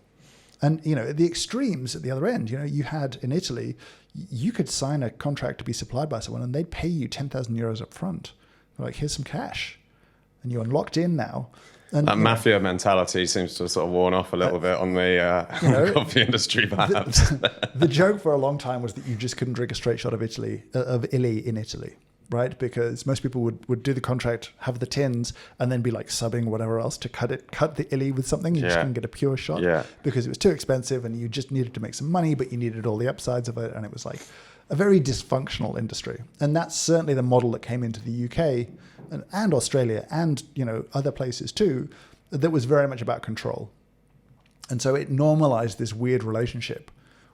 And, the extremes at the other end, you had in Italy, you could sign a contract to be supplied by someone and they'd pay you 10,000 euros up front. They're like, here's some cash. And you're locked in now. And that mafia mentality seems to have sort of worn off a little bit on the coffee industry, perhaps. The joke for a long time was that you just couldn't drink a straight shot of Illy in Italy, right? Because most people would do the contract, have the tins, and then be like subbing whatever else to cut the Illy with something. You just couldn't get a pure shot because it was too expensive and you just needed to make some money, but you needed all the upsides of it. And it was like a very dysfunctional industry. And that's certainly the model that came into the UK and Australia and, other places too, that was very much about control. And so it normalized this weird relationship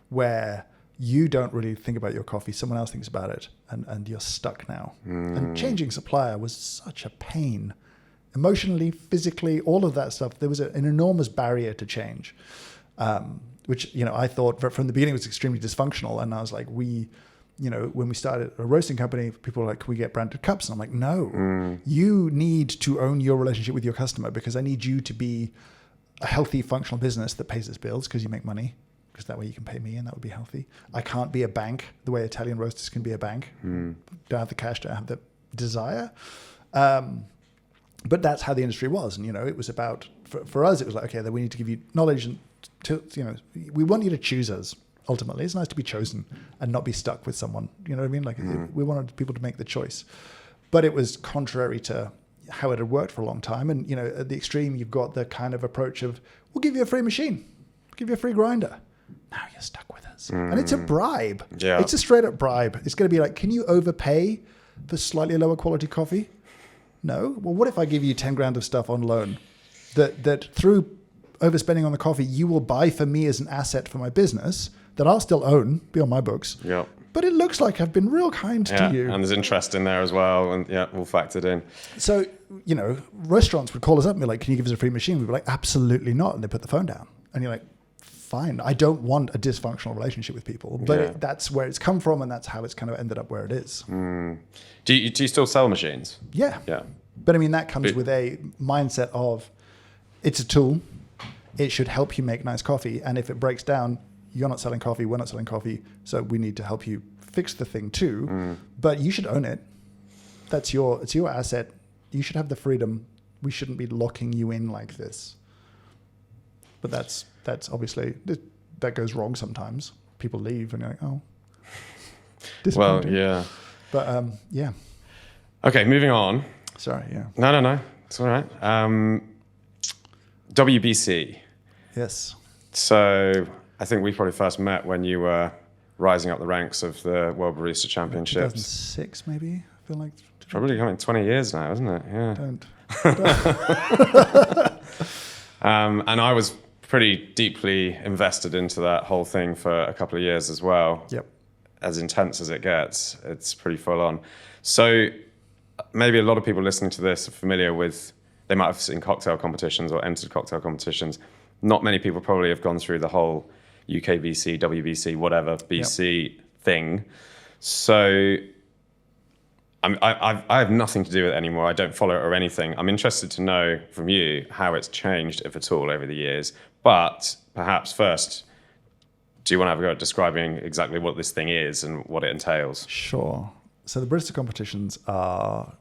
where you don't really think about your coffee, someone else thinks about it, and you're stuck now. And changing supplier was such a pain. Emotionally, physically, all of that stuff, there was an enormous barrier to change, which, I thought from the beginning was extremely dysfunctional. And I was like, when we started a roasting company, people were like, can we get branded cups? And I'm like, no, you need to own your relationship with your customer, because I need you to be a healthy, functional business that pays its bills because you make money, because that way you can pay me and that would be healthy. I can't be a bank the way Italian roasters can be a bank. Don't have the cash, don't have the desire. But that's how the industry was. And, it was about, for us, it was like, okay, then we need to give you knowledge and, we want you to choose us. Ultimately, it's nice to be chosen and not be stuck with someone. You know what I mean? Like we wanted people to make the choice, but it was contrary to how it had worked for a long time. And, at the extreme, you've got the kind of approach of, we'll give you a free machine, we'll give you a free grinder. Now you're stuck with us. And it's a bribe. Yeah. It's a straight up bribe. It's going to be like, can you overpay for slightly lower quality coffee? No. Well, what if I give you 10 grand of stuff on loan that through overspending on the coffee, you will buy for me as an asset for my business that I'll still own, be on my books. Yeah. But it looks like I've been real kind to you. And there's interest in there as well. And all factored in. So, restaurants would call us up and be like, can you give us a free machine? We'd be like, absolutely not. And they put the phone down. And you're like, fine. I don't want a dysfunctional relationship with people. But that's where it's come from, and that's how it's kind of ended up where it is. Do you still sell machines? Yeah. Yeah. But I mean, that comes with a mindset of, it's a tool. It should help you make nice coffee. And if it breaks down, you're not selling coffee, we're not selling coffee, so we need to help you fix the thing too. But you should own it. It's your asset. You should have the freedom. We shouldn't be locking you in like this. But that's obviously, that goes wrong sometimes. People leave and you're like, oh. Well, yeah. But yeah. Okay, moving on. Sorry, yeah. No. It's all right. WBC. Yes. So I think we probably first met when you were rising up the ranks of the World Barista Championships. 2006, maybe. I feel like probably coming 20 years now, isn't it? Yeah. Don't. And I was pretty deeply invested into that whole thing for a couple of years as well. Yep. As intense as it gets, it's pretty full on. So maybe a lot of people listening to this are familiar with, they might have seen cocktail competitions or entered cocktail competitions. Not many people probably have gone through the whole UKBC, WBC, whatever BC thing. So I have nothing to do with it anymore. I don't follow it or anything. I'm interested to know from you how it's changed, if at all, over the years. But perhaps first, do you want to have a go at describing exactly what this thing is and what it entails? Sure. So the barista competitions are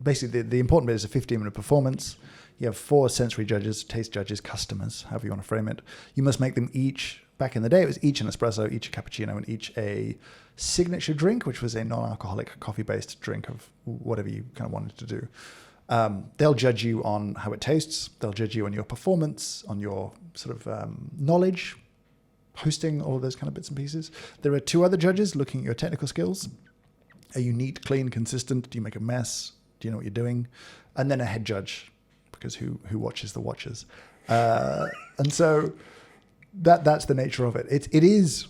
basically the important bit is a 15-minute performance. You have 4 sensory judges, taste judges, customers, however you want to frame it. You must make them each, back in the day, it was each an espresso, each a cappuccino, and each a signature drink, which was a non-alcoholic coffee-based drink of whatever you kind of wanted to do. They'll judge you on how it tastes. They'll judge you on your performance, on your sort of knowledge, hosting, all of those kind of bits and pieces. There are 2 other judges looking at your technical skills. Are you neat, clean, consistent? Do you make a mess? Do you know what you're doing? And then a head judge, because who watches the watchers? And so that's the nature of it. It is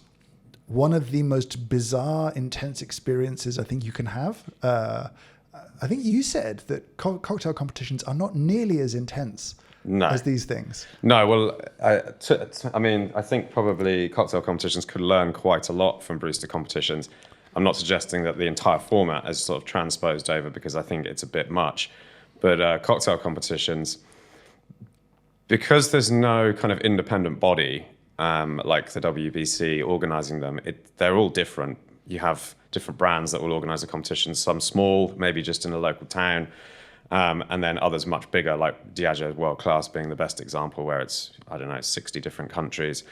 one of the most bizarre, intense experiences I think you can have. I think you said that cocktail competitions are not nearly as intense as these things. No, well, I mean, I think probably cocktail competitions could learn quite a lot from barista competitions. I'm not suggesting that the entire format is sort of transposed over because I think it's a bit much. But cocktail competitions, because there's no kind of independent body like the WBC organizing them, they're all different. You have different brands that will organize the competitions, some small, maybe just in a local town, and then others much bigger, like Diageo World Class being the best example, where it's, 60 different countries.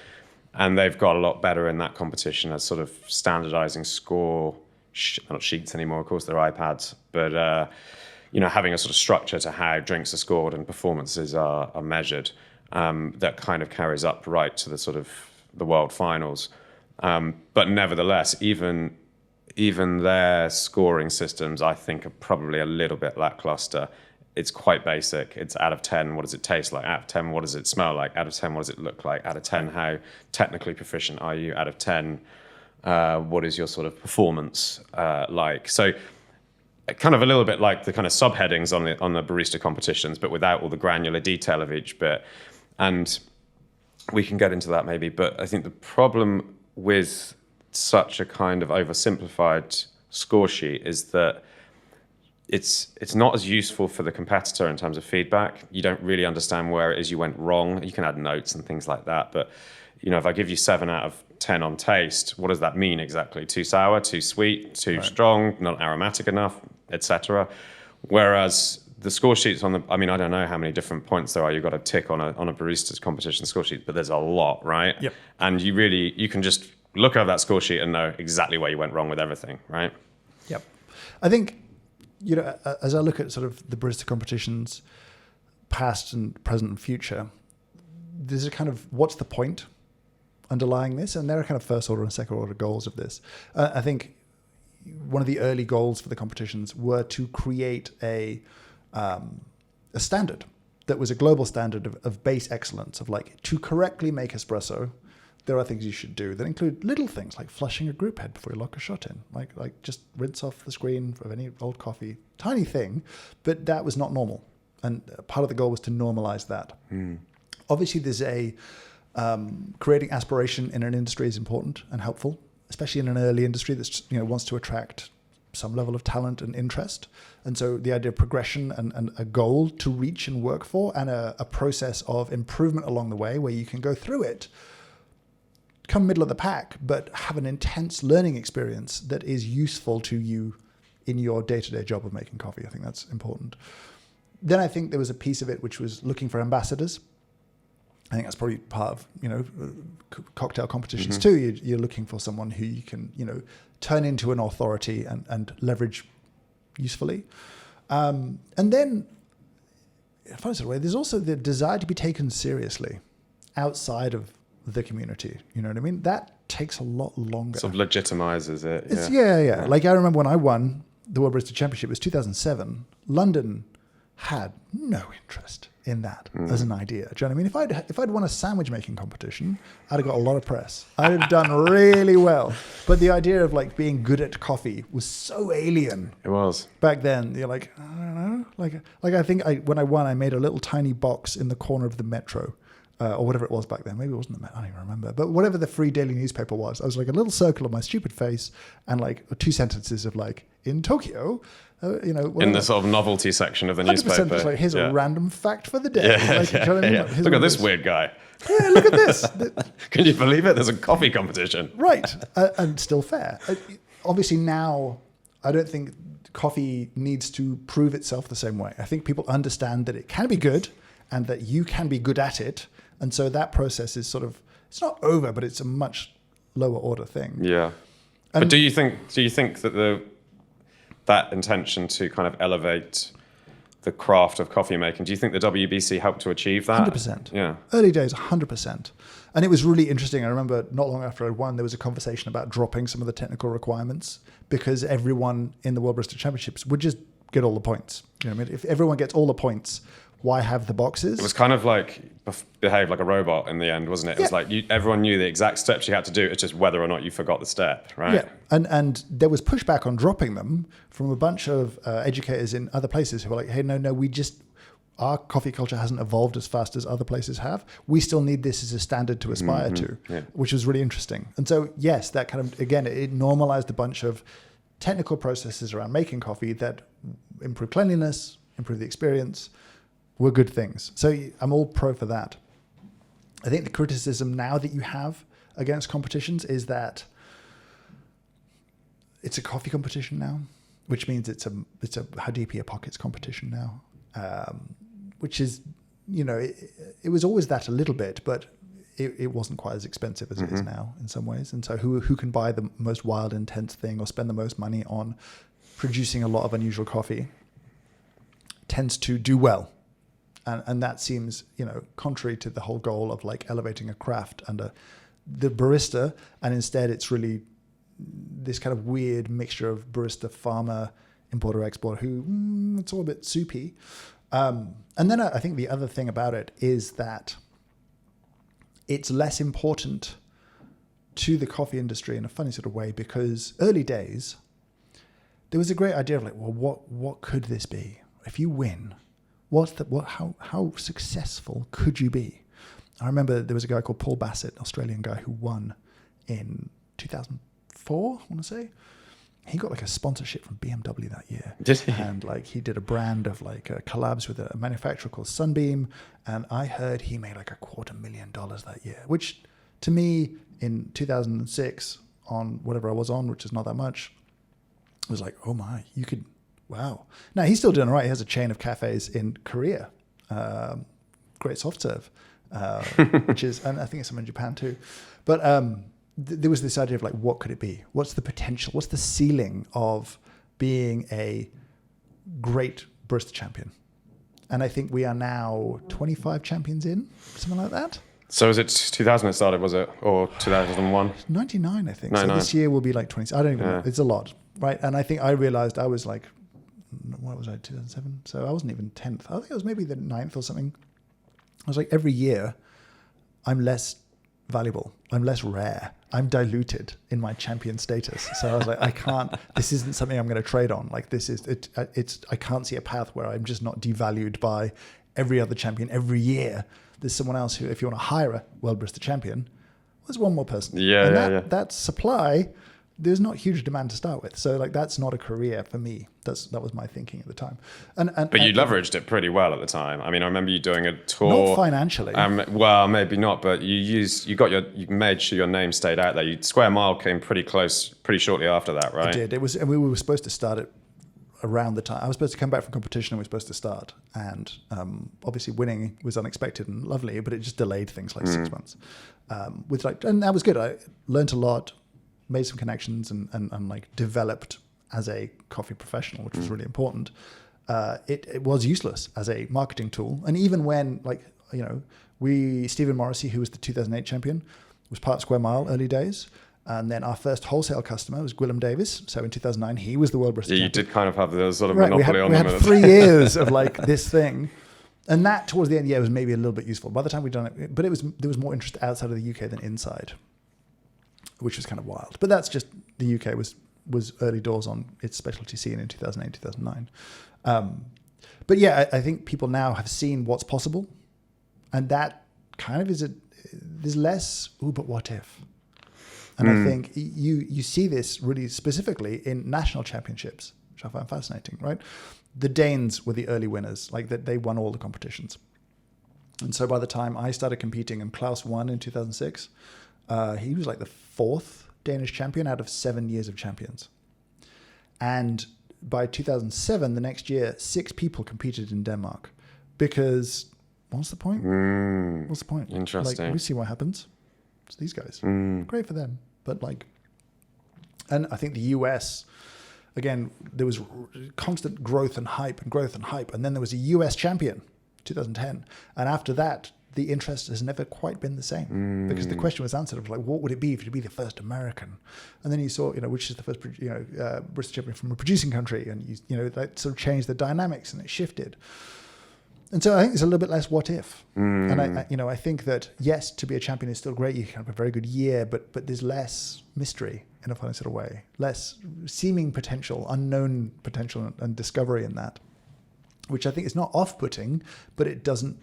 And they've got a lot better in that competition at sort of standardizing score, not sheets anymore, of course, they're iPads, but having a sort of structure to how drinks are scored and performances are measured, that kind of carries up right to the sort of the world finals. But nevertheless, even their scoring systems, I think, are probably a little bit lackluster. It's quite basic. It's out of 10, what does it taste like? Out of 10, what does it smell like? Out of 10, what does it look like? Out of 10, how technically proficient are you? Out of 10, what is your sort of performance like? So kind of a little bit like the kind of subheadings on the barista competitions, but without all the granular detail of each bit. And we can get into that maybe, but I think the problem with such a kind of oversimplified score sheet is that it's not as useful for the competitor in terms of feedback. You don't really understand where it is you went wrong. You can add notes and things like that, but if I give you 7 out of 10 on taste, what does that mean exactly? Too sour, too sweet, too strong, not aromatic enough, etc. Whereas the score sheets I don't know how many different points there are you've got to tick on a barista's competition score sheet, but there's a lot, right? Yep. And you can just look over that score sheet and know exactly where you went wrong with everything, right? Yep. I think, as I look at sort of the barista competitions, past and present and future, there's a kind of, what's the point underlying this? And there are kind of first order and second order goals of this. I think one of the early goals for the competitions were to create a standard that was a global standard of base excellence, of like, to correctly make espresso, there are things you should do that include little things like flushing a group head before you lock a shot in, like just rinse off the screen of any old coffee, tiny thing, but that was not normal. And part of the goal was to normalize that. Obviously, there's creating aspiration in an industry is important and helpful, especially in an early industry that wants to attract some level of talent and interest. And so the idea of progression and a goal to reach and work for, and a process of improvement along the way where you can go through it, come middle of the pack, but have an intense learning experience that is useful to you in your day-to-day job of making coffee. I think that's important. Then I think there was a piece of it which was looking for ambassadors. I think that's probably part of, cocktail competitions too. You're looking for someone who you can, turn into an authority and leverage usefully. And then, in a funny sort of way, there's also the desire to be taken seriously outside of the community. You know what I mean? That takes a lot longer. Sort of legitimizes it. Yeah. Like I remember when I won the World Barista Championship, it was 2007. London had no interest in that as an idea. Do you know what I mean? If I'd won a sandwich making competition, I'd have got a lot of press. I'd have done really well. But the idea of like being good at coffee was so alien. It was. Back then, you're like, I don't know. Like I think when I won, I made a little tiny box in the corner of the metro. or whatever it was back then. Maybe it wasn't I don't even remember. But whatever the free daily newspaper was, I was like a little circle of my stupid face and like 2 sentences of like, in Tokyo, whatever. In the sort of novelty section of the newspaper. Just like, here's a random fact for the day. Yeah, like, you know what I mean? Look at this weird guy. Yeah, look at this. Can you believe it? There's a coffee competition. Right. And still fair. Obviously now, I don't think coffee needs to prove itself the same way. I think people understand that it can be good and that you can be good at it. And so that process is sort of, it's not over, but it's a much lower order thing. Yeah. But do you think that that intention to kind of elevate the craft of coffee making, do you think the WBC helped to achieve that? 100%. Yeah. Early days, 100%. And it was really interesting. I remember not long after I won, there was a conversation about dropping some of the technical requirements because everyone in the World Barista Championships would just get all the points. You know what I mean? If everyone gets all the points, why have the boxes? It was kind of like behave like a robot in the end, wasn't it? It was like everyone knew the exact steps you had to do. It's just whether or not you forgot the step, right? Yeah, and there was pushback on dropping them from a bunch of educators in other places who were like, hey, no, our coffee culture hasn't evolved as fast as other places have. We still need this as a standard to aspire to, which was really interesting. And so, yes, that kind of, again, it normalized a bunch of technical processes around making coffee that improve cleanliness, improve the experience, were good things. So I'm all pro for that. I think the criticism now that you have against competitions is that it's a coffee competition now, which means it's a how deep are your pockets competition now, which is, it was always that a little bit, but it wasn't quite as expensive as it is now in some ways. And so who can buy the most wild, intense thing or spend the most money on producing a lot of unusual coffee tends to do well. And that seems, contrary to the whole goal of like elevating a craft and the barista. And instead it's really this kind of weird mixture of barista, farmer, importer, exporter, who it's all a bit soupy. And then I think the other thing about it is that it's less important to the coffee industry in a funny sort of way, because early days, there was a great idea of like, well, what could this be? If you win, how successful could you be? I remember there was a guy called Paul Bassett, an Australian guy who won in 2004, I want to say. He got like a sponsorship from BMW that year. Did he? And like he did a brand of like collabs with a manufacturer called Sunbeam. And I heard he made like $250,000 that year, which to me in 2006 on whatever I was on, which is not that much, was like, oh my, you could, wow. Now he's still doing all right. He has a chain of cafes in Korea, great soft serve, which is, and I think it's some in Japan too. But there was this idea of like, what could it be? What's the potential? What's the ceiling of being a great barista champion? And I think we are now 25 champions in, something like that. So is it 2000 it started, was it? Or 2001? 99, I think. 99. So this year will be like 20. I don't even know. It's a lot, right? And I think I realized I was like, what was I, 2007? So I wasn't even 10th. I think it was maybe the 9th or something. I was like, every year, I'm less valuable. I'm less rare. I'm diluted in my champion status. So I was like, this isn't something I'm going to trade on. Like this is, I can't see a path where I'm just not devalued by every other champion. Every year, there's someone else who, if you want to hire a World Barista Champion, there's one more person. That supply, there's not huge demand to start with. So like, that's not a career for me. That was my thinking at the time. But you leveraged it pretty well at the time. I mean, I remember you doing a tour. Not financially. Well, maybe not, but you made sure your name stayed out there. Square Mile came pretty close, pretty shortly after that, right? It did. And we were supposed to start it around the time. I was supposed to come back from competition and we were supposed to start. And obviously winning was unexpected and lovely, but it just delayed things like 6 months. And that was good. I learned a lot, made some connections and like developed as a coffee professional, which was really important. It was useless as a marketing tool. And even when Stephen Morrissey, who was the 2008 champion, was part of Square Mile early days. And then our first wholesale customer was Gwilym Davis. So in 2009, he was the World Barista champion. You did kind of have the sort of monopoly on them. We had 3 years of like this thing. And that towards the end of the year was maybe a little bit useful. By the time we'd done it, but there was more interest outside of the UK than inside, which was kind of wild. But that's just, the UK was early doors on its specialty scene in 2008, 2009. But yeah, I think people now have seen what's possible. And that kind of there's less, but what if? And I think you see this really specifically in national championships, which I find fascinating, right? The Danes were the early winners, like that they won all the competitions. And so by the time I started competing and Klaus won in 2006, he was like the 4th Danish champion out of 7 years of champions. And by 2007, the next year, 6 people competed in Denmark because what's the point? What's the point? Interesting. Like, we see what happens. It's these guys. Great for them. But and I think the US, again, there was constant growth and hype. And then there was a US champion, 2010. And after that, the interest has never quite been the same because the question was answered of like, what would it be if you'd be the first American? And then you saw, which is the first, British champion from a producing country, and that sort of changed the dynamics and it shifted. And so I think there's a little bit less what if. And I think that yes, to be a champion is still great. You can have a very good year, but there's less mystery in a funny sort of way, less seeming potential, unknown potential and discovery in that, which I think is not off-putting, but it doesn't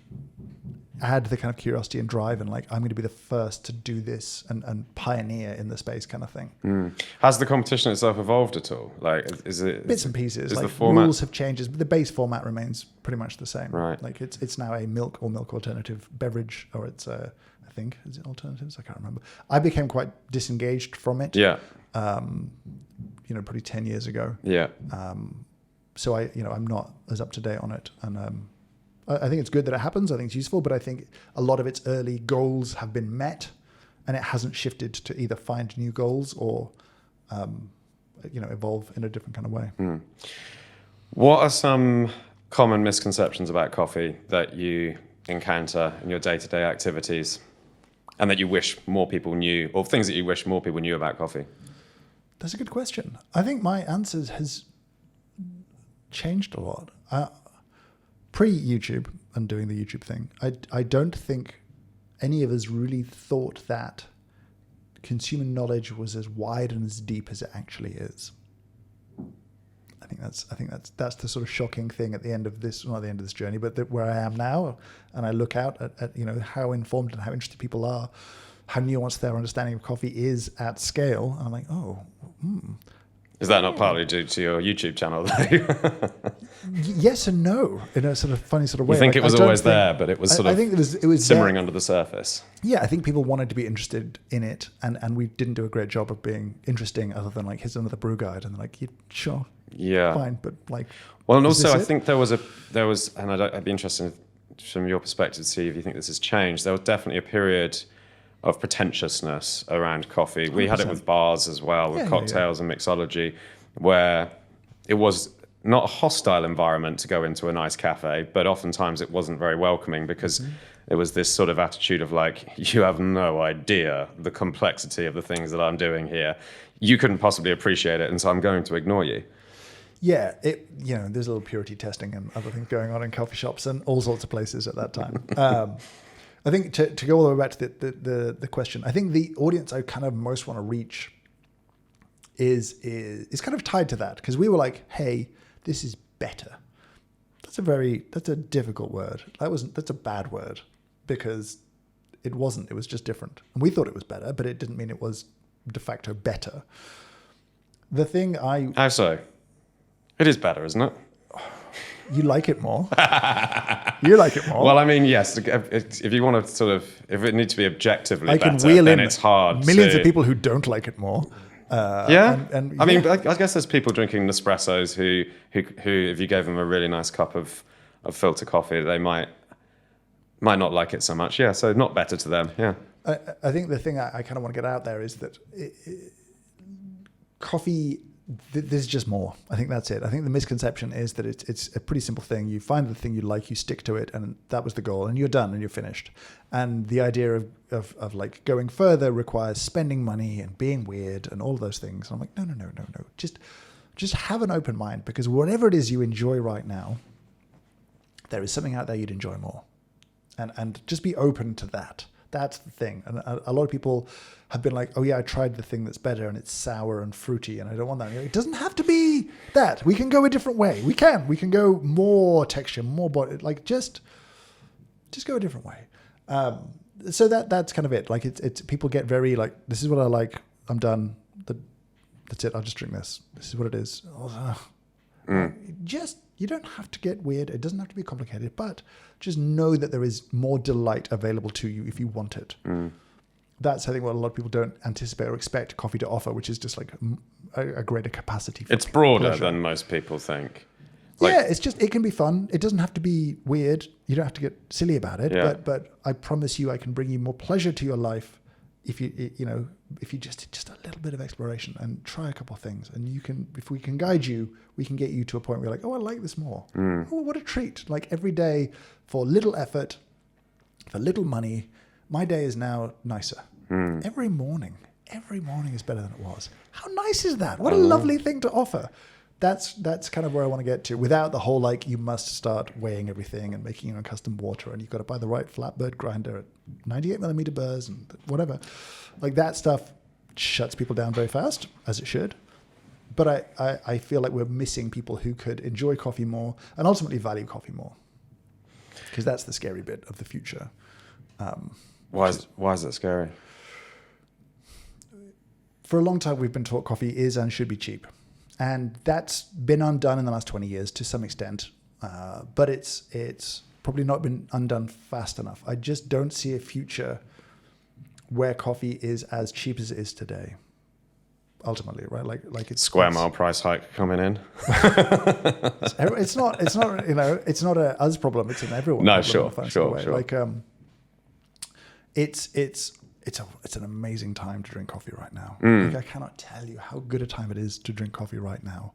add the kind of curiosity and drive and like, I'm going to be the first to do this and pioneer in the space kind of thing. Has the competition itself evolved at all? Like, is it bits and pieces? Like the format, rules have changed, but the base format remains pretty much the same. Right. Like it's now a milk alternative beverage, or it's I think, is it alternatives? I can't remember. I became quite disengaged from it. Yeah. Probably 10 years ago. Yeah. So I'm not as up to date on it, and I think it's good that it happens. I think it's useful, but I think a lot of its early goals have been met, and it hasn't shifted to either find new goals or, evolve in a different kind of way. What are some common misconceptions about coffee that you encounter in your day-to-day activities, and that you wish more people knew, or things that you wish more people knew about coffee? That's a good question. I think my answers has changed a lot. Pre-YouTube and doing the YouTube thing, I don't think any of us really thought that consumer knowledge was as wide and as deep as it actually is. I think that's the sort of shocking thing at the end of this, not the end of this journey, but where I am now, and I look out at how informed and how interested people are, how nuanced their understanding of coffee is at scale. And I'm like, Is that not partly due to your YouTube channel, though? Yes and no, in a sort of funny sort of way. You think it was always there, but it was sort of it was simmering under the surface. Yeah, I think people wanted to be interested in it, and we didn't do a great job of being interesting, other than like, here's another brew guide, and they're like, yeah, sure, yeah, fine, but like, well, and also I think there was, and I'd be interested from your perspective to see if you think this has changed. There was definitely a period of pretentiousness around coffee. 100%. We had it with bars as well, with cocktails and mixology, where it was not a hostile environment to go into a nice cafe, but oftentimes it wasn't very welcoming because there was this sort of attitude of like, you have no idea the complexity of the things that I'm doing here. You couldn't possibly appreciate it, and so I'm going to ignore you. Yeah, there's a little purity testing and other things going on in coffee shops and all sorts of places at that time. I think to go all the way back to the question, I think the audience I kind of most want to reach is kind of tied to that, because we were like, hey, this is better. That's a difficult word. That's a bad word, because it wasn't. It was just different, and we thought it was better, but it didn't mean it was de facto better. The thing how so? It is better, isn't it? You like it more. You like it more. Well, I mean, yes. If you want to sort of, if it needs to be objectively better, then it's hard. Millions of people who don't like it more. And I mean, I guess there's people drinking Nespressos who, if you gave them a really nice cup of filter coffee, they might not like it so much. Yeah, so not better to them. Yeah. I think the thing I kind of want to get out there is that coffee. There's just more. I think that's it. I think the misconception is that it's a pretty simple thing. You find the thing you like, you stick to it, and that was the goal, and you're done and you're finished. And the idea of like going further requires spending money and being weird and all those things. And I'm like, no. Just have an open mind, because whatever it is you enjoy right now, there is something out there you'd enjoy more. And just be open to that. That's the thing. And a lot of people have been like, oh yeah, I tried the thing that's better and it's sour and fruity and I don't want that. It doesn't have to be that. We can go a different way. We can go more texture, more body. Like just go a different way. So that's kind of it. Like it's people get very like, this is what I like. I'm done. That's it. I'll just drink this. This is what it is. You don't have to get weird. It doesn't have to be complicated, but just know that there is more delight available to you if you want it. That's, I think, what a lot of people don't anticipate or expect coffee to offer, which is just like a greater capacity. It's broader than most people think. It can be fun. It doesn't have to be weird. You don't have to get silly about it. Yeah. But I promise you, I can bring you more pleasure to your life if you just a little bit of exploration and try a couple of things. And if we can guide you, we can get you to a point where you're like, oh, I like this more. Oh, what a treat. Like every day for little effort, for little money, my day is now nicer. Every morning is better than it was. How nice is that? What a lovely thing to offer. That's kind of where I want to get to, without the whole like you must start weighing everything and making your own custom water and you've got to buy the right flatbed grinder at 98 millimeter burrs and whatever. Like that stuff shuts people down very fast, as it should. But I feel like we're missing people who could enjoy coffee more and ultimately value coffee more, because that's the scary bit of the future. Why is that scary? For a long time, we've been taught coffee is and should be cheap. And that's been undone in the last 20 years to some extent. But it's probably not been undone fast enough. I just don't see a future where coffee is as cheap as it is today. Ultimately, right? Like it's square mile price hike coming in. It's not it's not a us problem. It's an everyone. No, problem. Sure. Like it's an amazing time to drink coffee right now. Like I cannot tell you how good a time it is to drink coffee right now.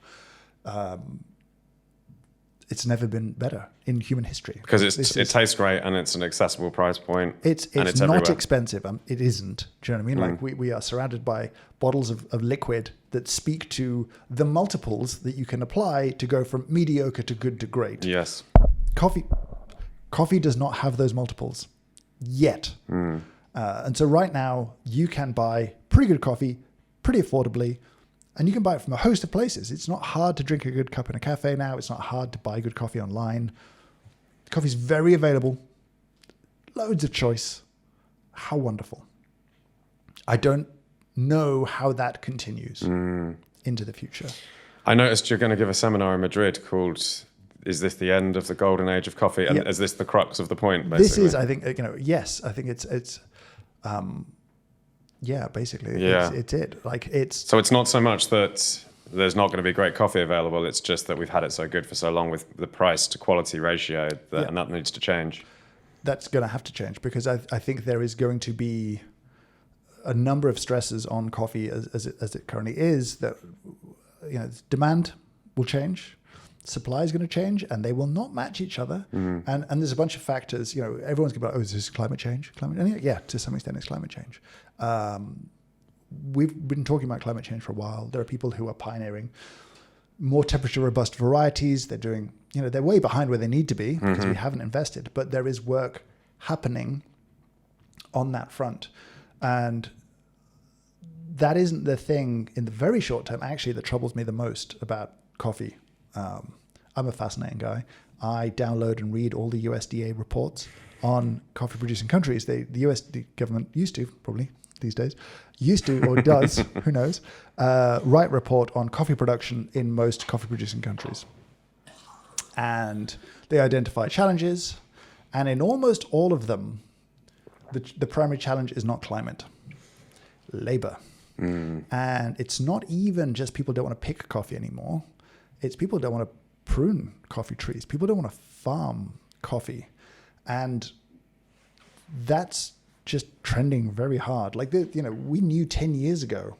It's never been better in human history. Because it tastes great and it's an accessible price point. It's not everywhere. expensive. It isn't. Do you know what I mean? Like we are surrounded by bottles of liquid that speak to the multiples that you can apply to go from mediocre to good to great. Yes. Coffee does not have those multiples yet. And so right now you can buy pretty good coffee pretty affordably, and you can buy it from a host of places. It's not hard to drink a good cup in a cafe now. It's not hard to buy good coffee online. Coffee's very available. Loads of choice. How wonderful. I don't know how that continues into the future. I noticed you're going to give a seminar in Madrid called "Is this the end of the golden age of coffee?" And is this the crux of the point, basically? This is, I think, yes, I think it's basically, it's it. Like So it's not so much that there's not going to be great coffee available. It's just that we've had it so good for so long with the price to quality ratio and that needs to change. That's going to have to change, because I think there is going to be a number of stresses on coffee as it currently is, that demand will change, supply is going to change, and they will not match each other. And there's a bunch of factors. Everyone's going to be like, oh, is this climate change? And yeah, to some extent it's climate change. We've been talking about climate change for a while. There are people who are pioneering more temperature robust varieties. They're doing, they're way behind where they need to be because we haven't invested, but there is work happening on that front. And that isn't the thing in the very short term, actually, that troubles me the most about coffee. I'm a fascinating guy. I download and read all the USDA reports on coffee producing countries. The US government used to, probably these days, or does, who knows, write report on coffee production in most coffee producing countries. And they identify challenges. And in almost all of them, the primary challenge is not climate, labor. And it's not even just people don't want to pick coffee anymore. It's people don't want to prune coffee trees. People don't want to farm coffee. And that's just trending very hard. Like, we knew 10 years ago,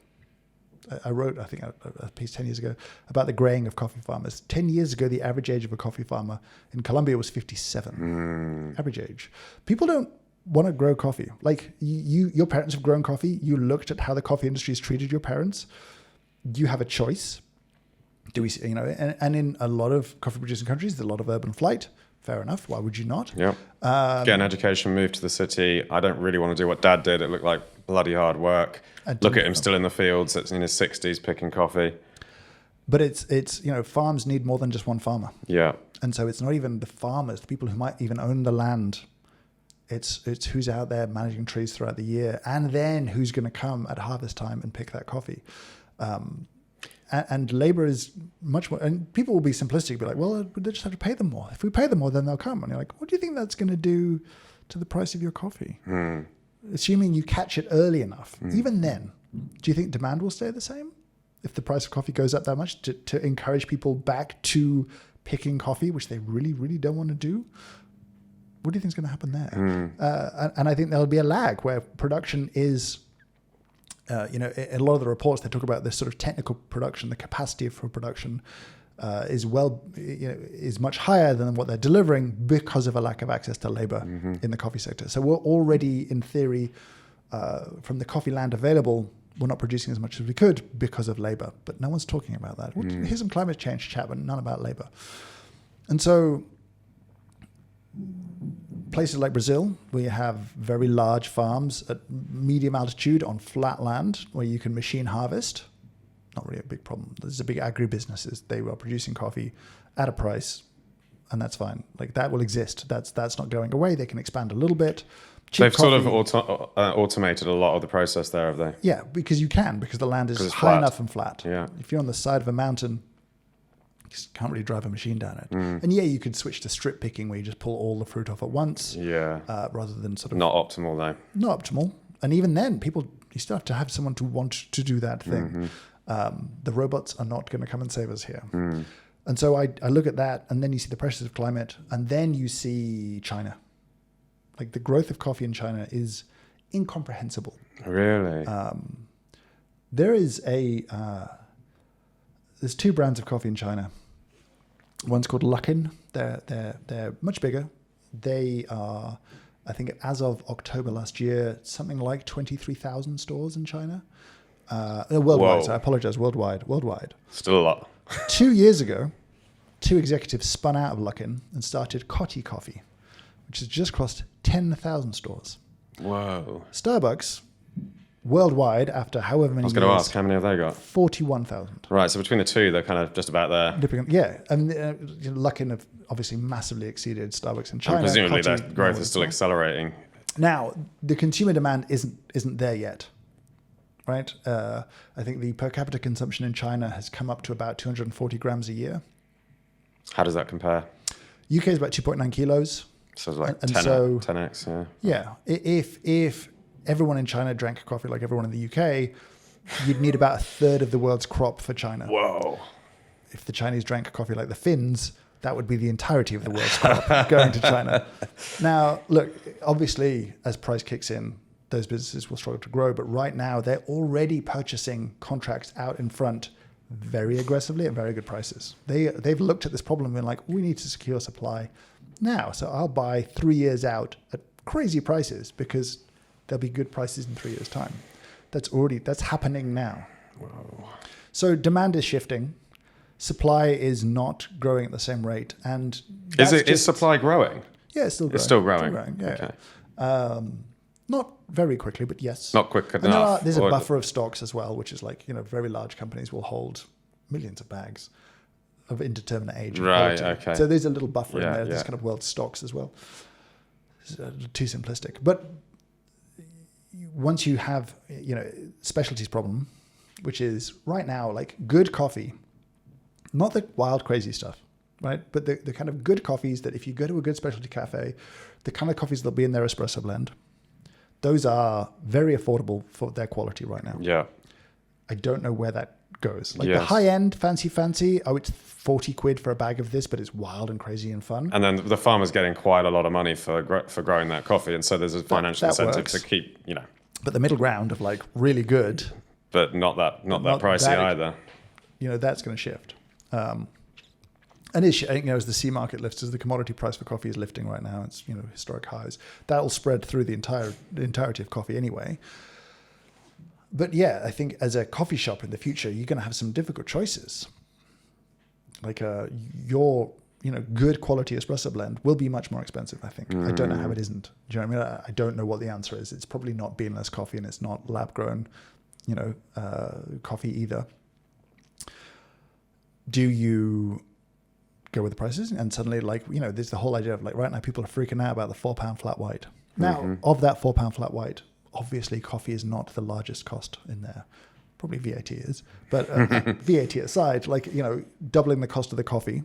I wrote, I think, a piece 10 years ago about the graying of coffee farmers. 10 years ago, the average age of a coffee farmer in Colombia was 57. Average age. People don't want to grow coffee. Like, your parents have grown coffee. You looked at how the coffee industry has treated your parents. You have a choice. Do we, and in a lot of coffee producing countries, there's a lot of urban flight. Fair enough. Why would you not? Yeah. Get an education, move to the city. I don't really want to do what Dad did. It looked like bloody hard work. Look at him still in the fields. It's in his 60s picking coffee. But it's farms need more than just one farmer. Yeah. And so it's not even the farmers, the people who might even own the land It's who's out there managing trees throughout the year, and then who's going to come at harvest time and pick that coffee. And labor is much more, and people will be simplistic, be like, well, they just have to pay them more. If we pay them more, then they'll come. And you're like, what do you think that's going to do to the price of your coffee? Assuming you catch it early enough. Even then, do you think demand will stay the same? If the price of coffee goes up that much to encourage people back to picking coffee, which they really, really don't want to do? What do you think is going to happen there? And I think there'll be a lag where production is, in a lot of the reports, they talk about this sort of technical production, the capacity for production is much higher than what they're delivering because of a lack of access to labor in the coffee sector. So we're already, in theory, from the coffee land available, we're not producing as much as we could because of labor. But no one's talking about that. Here's some climate change chat, but none about labor. And so places like Brazil, where you have very large farms at medium altitude on flat land where you can machine harvest, not really a big problem. There's a big agribusinesses. They were producing coffee at a price, and that's fine. Like that will exist. That's not going away. They can expand a little bit. They've sort of automated a lot of the process there, have they? Yeah, because the land is high enough and flat. Yeah. If you're on the side of a mountain, you just can't really drive a machine down it. And yeah, you could switch to strip picking where you just pull all the fruit off at once. Yeah. Rather than sort of... Not optimal, though. Not optimal. And even then, you still have to have someone to want to do that thing. The robots are not going to come and save us here. And so I look at that, and then you see the pressures of climate, and then you see China. Like the growth of coffee in China is incomprehensible. Really? There's two brands of coffee in China. One's called Luckin. They're much bigger. They are, I think, as of October last year, something like 23,000 stores in China. Worldwide. Whoa. So I apologize. Worldwide. Still a lot. 2 years ago, two executives spun out of Luckin and started Cotti Coffee, which has just crossed 10,000 stores. Whoa. Starbucks, worldwide, after however many years... I was going to ask, how many have they got? 41,000. Right, so between the two, they're kind of just about there. Yeah, and Luckin have obviously massively exceeded Starbucks in China. And presumably Coty, their growth is still accelerating. Now, the consumer demand isn't there yet, right? I think the per capita consumption in China has come up to about 240 grams a year. How does that compare? UK is about 2.9 kilos. So it's like 10x, yeah. Yeah. If everyone in China drank coffee like everyone in the UK, you'd need about a third of the world's crop for China. Whoa. If the Chinese drank coffee like the Finns, that would be the entirety of the world's crop going to China. Now, look, obviously, as price kicks in, those businesses will struggle to grow. But right now, they're already purchasing contracts out in front very aggressively at very good prices. They've looked at this problem and been like, we need to secure supply now. So I'll buy 3 years out at crazy prices because there'll be good prices in 3 years' time. That's happening now. Whoa. So demand is shifting. Supply is not growing at the same rate. And is supply growing? Yeah, it's still growing. It's still growing. Yeah. Okay. Not very quickly, but yes. Not quick enough. There's a buffer of stocks as well, which is like, very large companies will hold millions of bags of indeterminate age. Right, okay. So there's a little buffer in there. Yeah. There's kind of world stocks as well. It's too simplistic. But once you have, specialties problem, which is right now, like good coffee, not the wild, crazy stuff, right? But the kind of good coffees that if you go to a good specialty cafe, the kind of coffees that'll be in their espresso blend, those are very affordable for their quality right now. Yeah. I don't know where that goes. Like the high end, fancy, it's 40 quid for a bag of this, but it's wild and crazy and fun. And then the farmer's getting quite a lot of money for growing that coffee. And so there's a financial incentive works. to keep, But the middle ground of like really good. But not that pricey either. That's going to shift. And as the C market lifts, as the commodity price for coffee is lifting right now, it's historic highs. That will spread through the entirety of coffee anyway. But yeah, I think as a coffee shop in the future, you're going to have some difficult choices. Like your good quality espresso blend will be much more expensive. I think. I don't know how it isn't. Do you know what I mean? I don't know what the answer is. It's probably not beanless coffee, and it's not lab grown, coffee either. Do you go with the prices? And suddenly, there's the whole idea of like right now people are freaking out about the £4 flat white, Now, of that £4 flat white, obviously coffee is not the largest cost in there. Probably VAT is, but VAT aside, like, doubling the cost of the coffee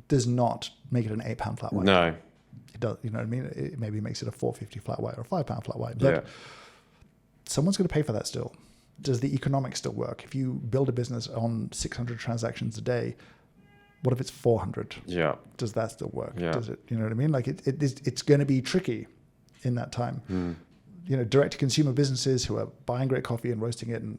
does not make it an £8 flat white. No. It does, you know what I mean? It maybe makes it a £4.50 flat white or a £5 flat white, but someone's going to pay for that still. Does the economics still work? If you build a business on 600 transactions a day, what if it's 400? Yeah. Does that still work? Yeah. Does it? You know what I mean? Like it's going to be tricky in that time. Direct to consumer businesses who are buying great coffee and roasting it, and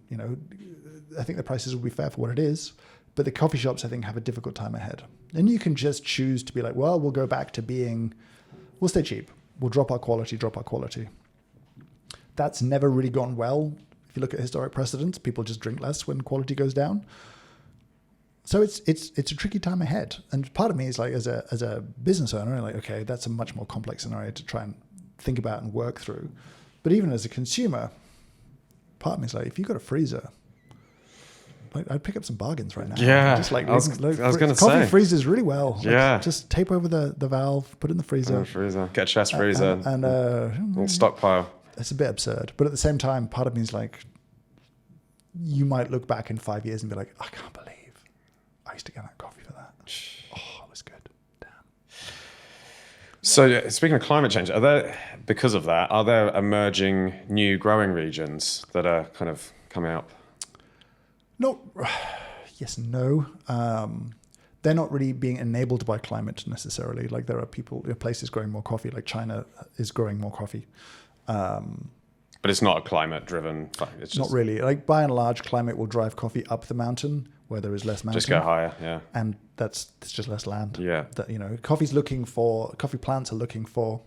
I think the prices will be fair for what it is. But the coffee shops, I think, have a difficult time ahead. And you can just choose to be like, well, we'll go back to we'll stay cheap. We'll drop our quality. That's never really gone well. If you look at historic precedents, people just drink less when quality goes down. So it's a tricky time ahead. And part of me is like, as a business owner, like, okay, that's a much more complex scenario to try and think about and work through. But even as a consumer, part of me is like, if you've got a freezer, like, I'd pick up some bargains right now. Yeah, just like I was going to say. Coffee freezes really well. Yeah. Like, just tape over the valve, put it in the freezer. Get a chest freezer. And stockpile. It's a bit absurd. But at the same time, part of me is like, you might look back in 5 years and be like, I can't believe I used to get that coffee for that. Oh, it was good. Damn. So speaking of climate change, because of that, are there emerging new growing regions that are kind of coming up? No. Yes and no. They're not really being enabled by climate necessarily. Like there are places growing more coffee, like China is growing more coffee. But it's not a climate-driven fact. It's just not really. Like by and large, climate will drive coffee up the mountain where there is less mountain. Just go higher, yeah. And it's just less land. Yeah. Coffee plants are looking for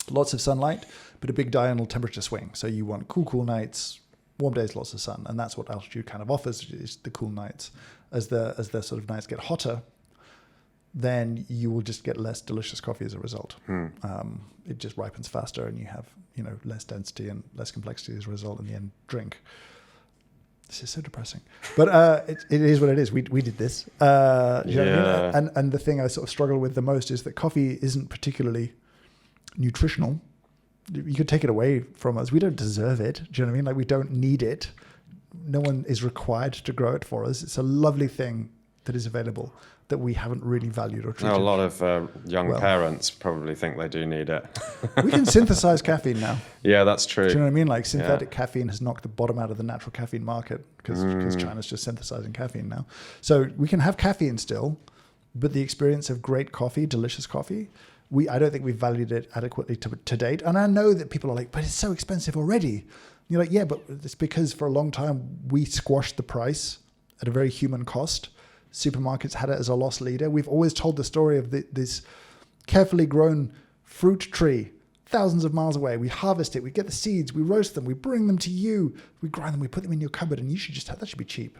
lots of sunlight, but a big diurnal temperature swing. So you want cool nights, warm days, lots of sun, and that's what altitude kind of offers, is the cool nights. As the sort of nights get hotter, then you will just get less delicious coffee as a result. It just ripens faster, and you have less density and less complexity as a result in the end drink. This is so depressing, but it is what it is. We did this, you know what I mean? And the thing I sort of struggle with the most is that coffee isn't particularly nutritional. You could take it away from us. We don't deserve it. Do you know what I mean? Like, we don't need it. No one is required to grow it for us. It's a lovely thing that is available that we haven't really valued or treated. A lot of young parents probably think they do need it. We can synthesize caffeine now. Yeah, that's true. Do you know what I mean? Like, synthetic caffeine has knocked the bottom out of the natural caffeine market because China's just synthesizing caffeine now. So we can have caffeine still, but the experience of great coffee, delicious coffee, I don't think we've valued it adequately to date. And I know that people are like, but it's so expensive already. And you're like, yeah, but it's because for a long time we squashed the price at a very human cost. Supermarkets had it as a loss leader. We've always told the story of this carefully grown fruit tree thousands of miles away. We harvest it, we get the seeds, we roast them, we bring them to you, we grind them, we put them in your cupboard, and you should just have, that should be cheap.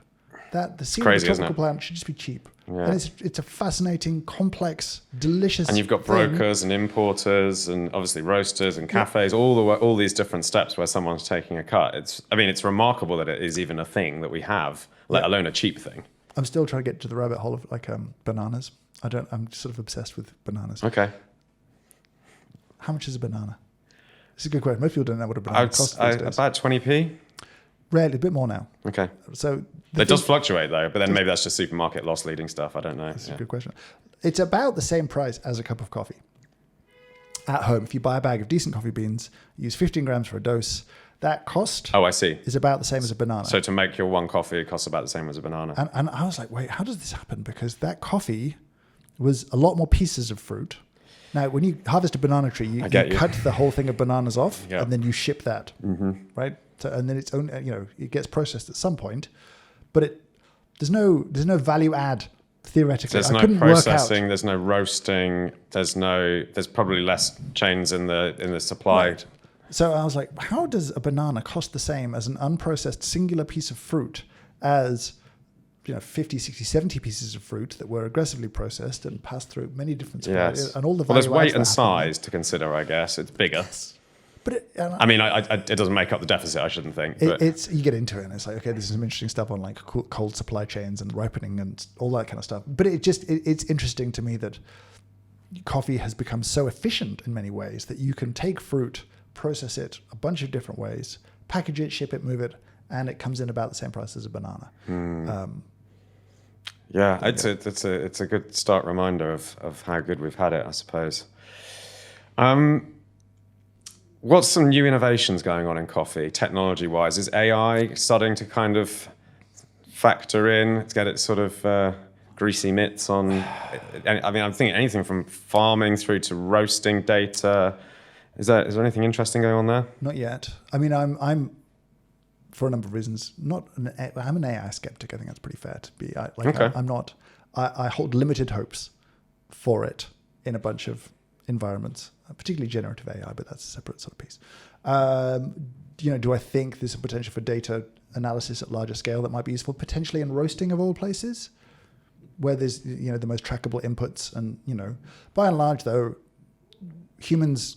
The seed of the tropical plant should just be cheap. Yeah. And it's a fascinating, complex, delicious And you've got brokers and importers and obviously roasters and cafes, all these different steps where someone's taking a cut. It's remarkable that it is even a thing that we have, let alone a cheap thing. I'm still trying to get to the rabbit hole of bananas. I'm sort of obsessed with bananas. Okay. How much is a banana? It's a good question. Most people don't know what a banana costs these days. About 20p. Rarely, a bit more now. Okay. So it does fluctuate though, but then maybe that's just supermarket loss leading stuff. I don't know. That's a good question. It's about the same price as a cup of coffee. At home, if you buy a bag of decent coffee beans, use 15 grams for a dose, that cost I see. is about the same as a banana. So to make your one coffee, it costs about the same as a banana. And I was like, wait, how does this happen? Because that coffee was a lot more pieces of fruit. Now, when you harvest a banana tree, you cut the whole thing of bananas off, and then you ship that, right? So, and then it's own, it gets processed at some point, but there's no value add theoretically. There's no processing, there's no roasting, there's probably less chains in the supply. Right. So I was like, how does a banana cost the same as an unprocessed singular piece of fruit as 50, 60, 70 pieces of fruit that were aggressively processed and passed through many different suppliers and all the value. Well, there's weight and size to consider, I guess. It's bigger. Yes. But it doesn't make up the deficit, I shouldn't think. But you get into it and it's like, okay, this is some interesting stuff on like cold supply chains and ripening and all that kind of stuff. But it's interesting to me that coffee has become so efficient in many ways that you can take fruit, process it a bunch of different ways, package it, ship it, move it, and it comes in about the same price as a banana. It's a good stark reminder of how good we've had it, I suppose. What's some new innovations going on in coffee, technology-wise? Is AI starting to kind of factor in, to get it sort of greasy mitts on? I mean, I'm thinking anything from farming through to roasting data. Is there anything interesting going on there? Not yet. I mean, I'm for a number of reasons, I'm an AI skeptic. I think that's pretty fair to be. I hold limited hopes for it in a bunch of environments, particularly generative AI, but that's a separate sort of piece. Do I think there's a potential for data analysis at larger scale that might be useful, potentially in roasting of all places, where there's the most trackable inputs, and by and large though, humans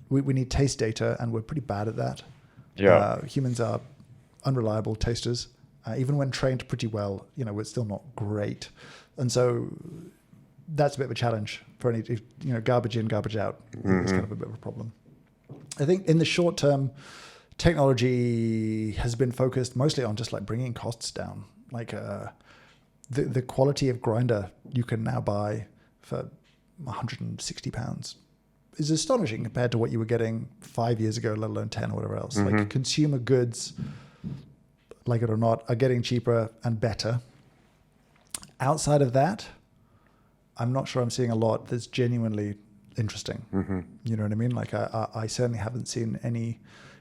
we need taste data, and we're pretty bad at that. Humans are unreliable tasters, even when trained pretty well. We're still not great, and so that's a bit of a challenge for any garbage in, garbage out. It's kind of a bit of a problem. I think in the short term, technology has been focused mostly on just like bringing costs down. Like the quality of grinder you can now buy for £160 is astonishing compared to what you were getting 5 years ago, let alone 10 or whatever else. Like consumer goods, like it or not, are getting cheaper and better. Outside of that, I'm not sure I'm seeing a lot that's genuinely interesting. You know what I mean? Like I certainly haven't seen any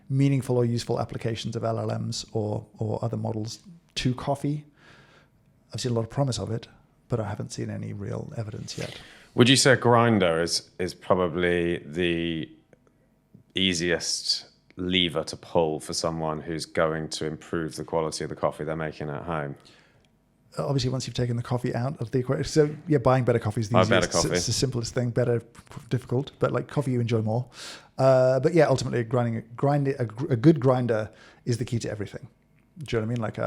meaningful or useful applications of LLMs or other models to coffee. I've seen a lot of promise of it, but I haven't seen any real evidence yet. Would you say a grinder is probably the easiest lever to pull for someone who's going to improve the quality of the coffee they're making at home? Obviously, once you've taken the coffee out of the equation, so buying better coffee is the easiest. Better coffee. It's the simplest thing. Better, difficult, but like coffee you enjoy more. But yeah, ultimately, a good grinder is the key to everything. Do you know what I mean? Like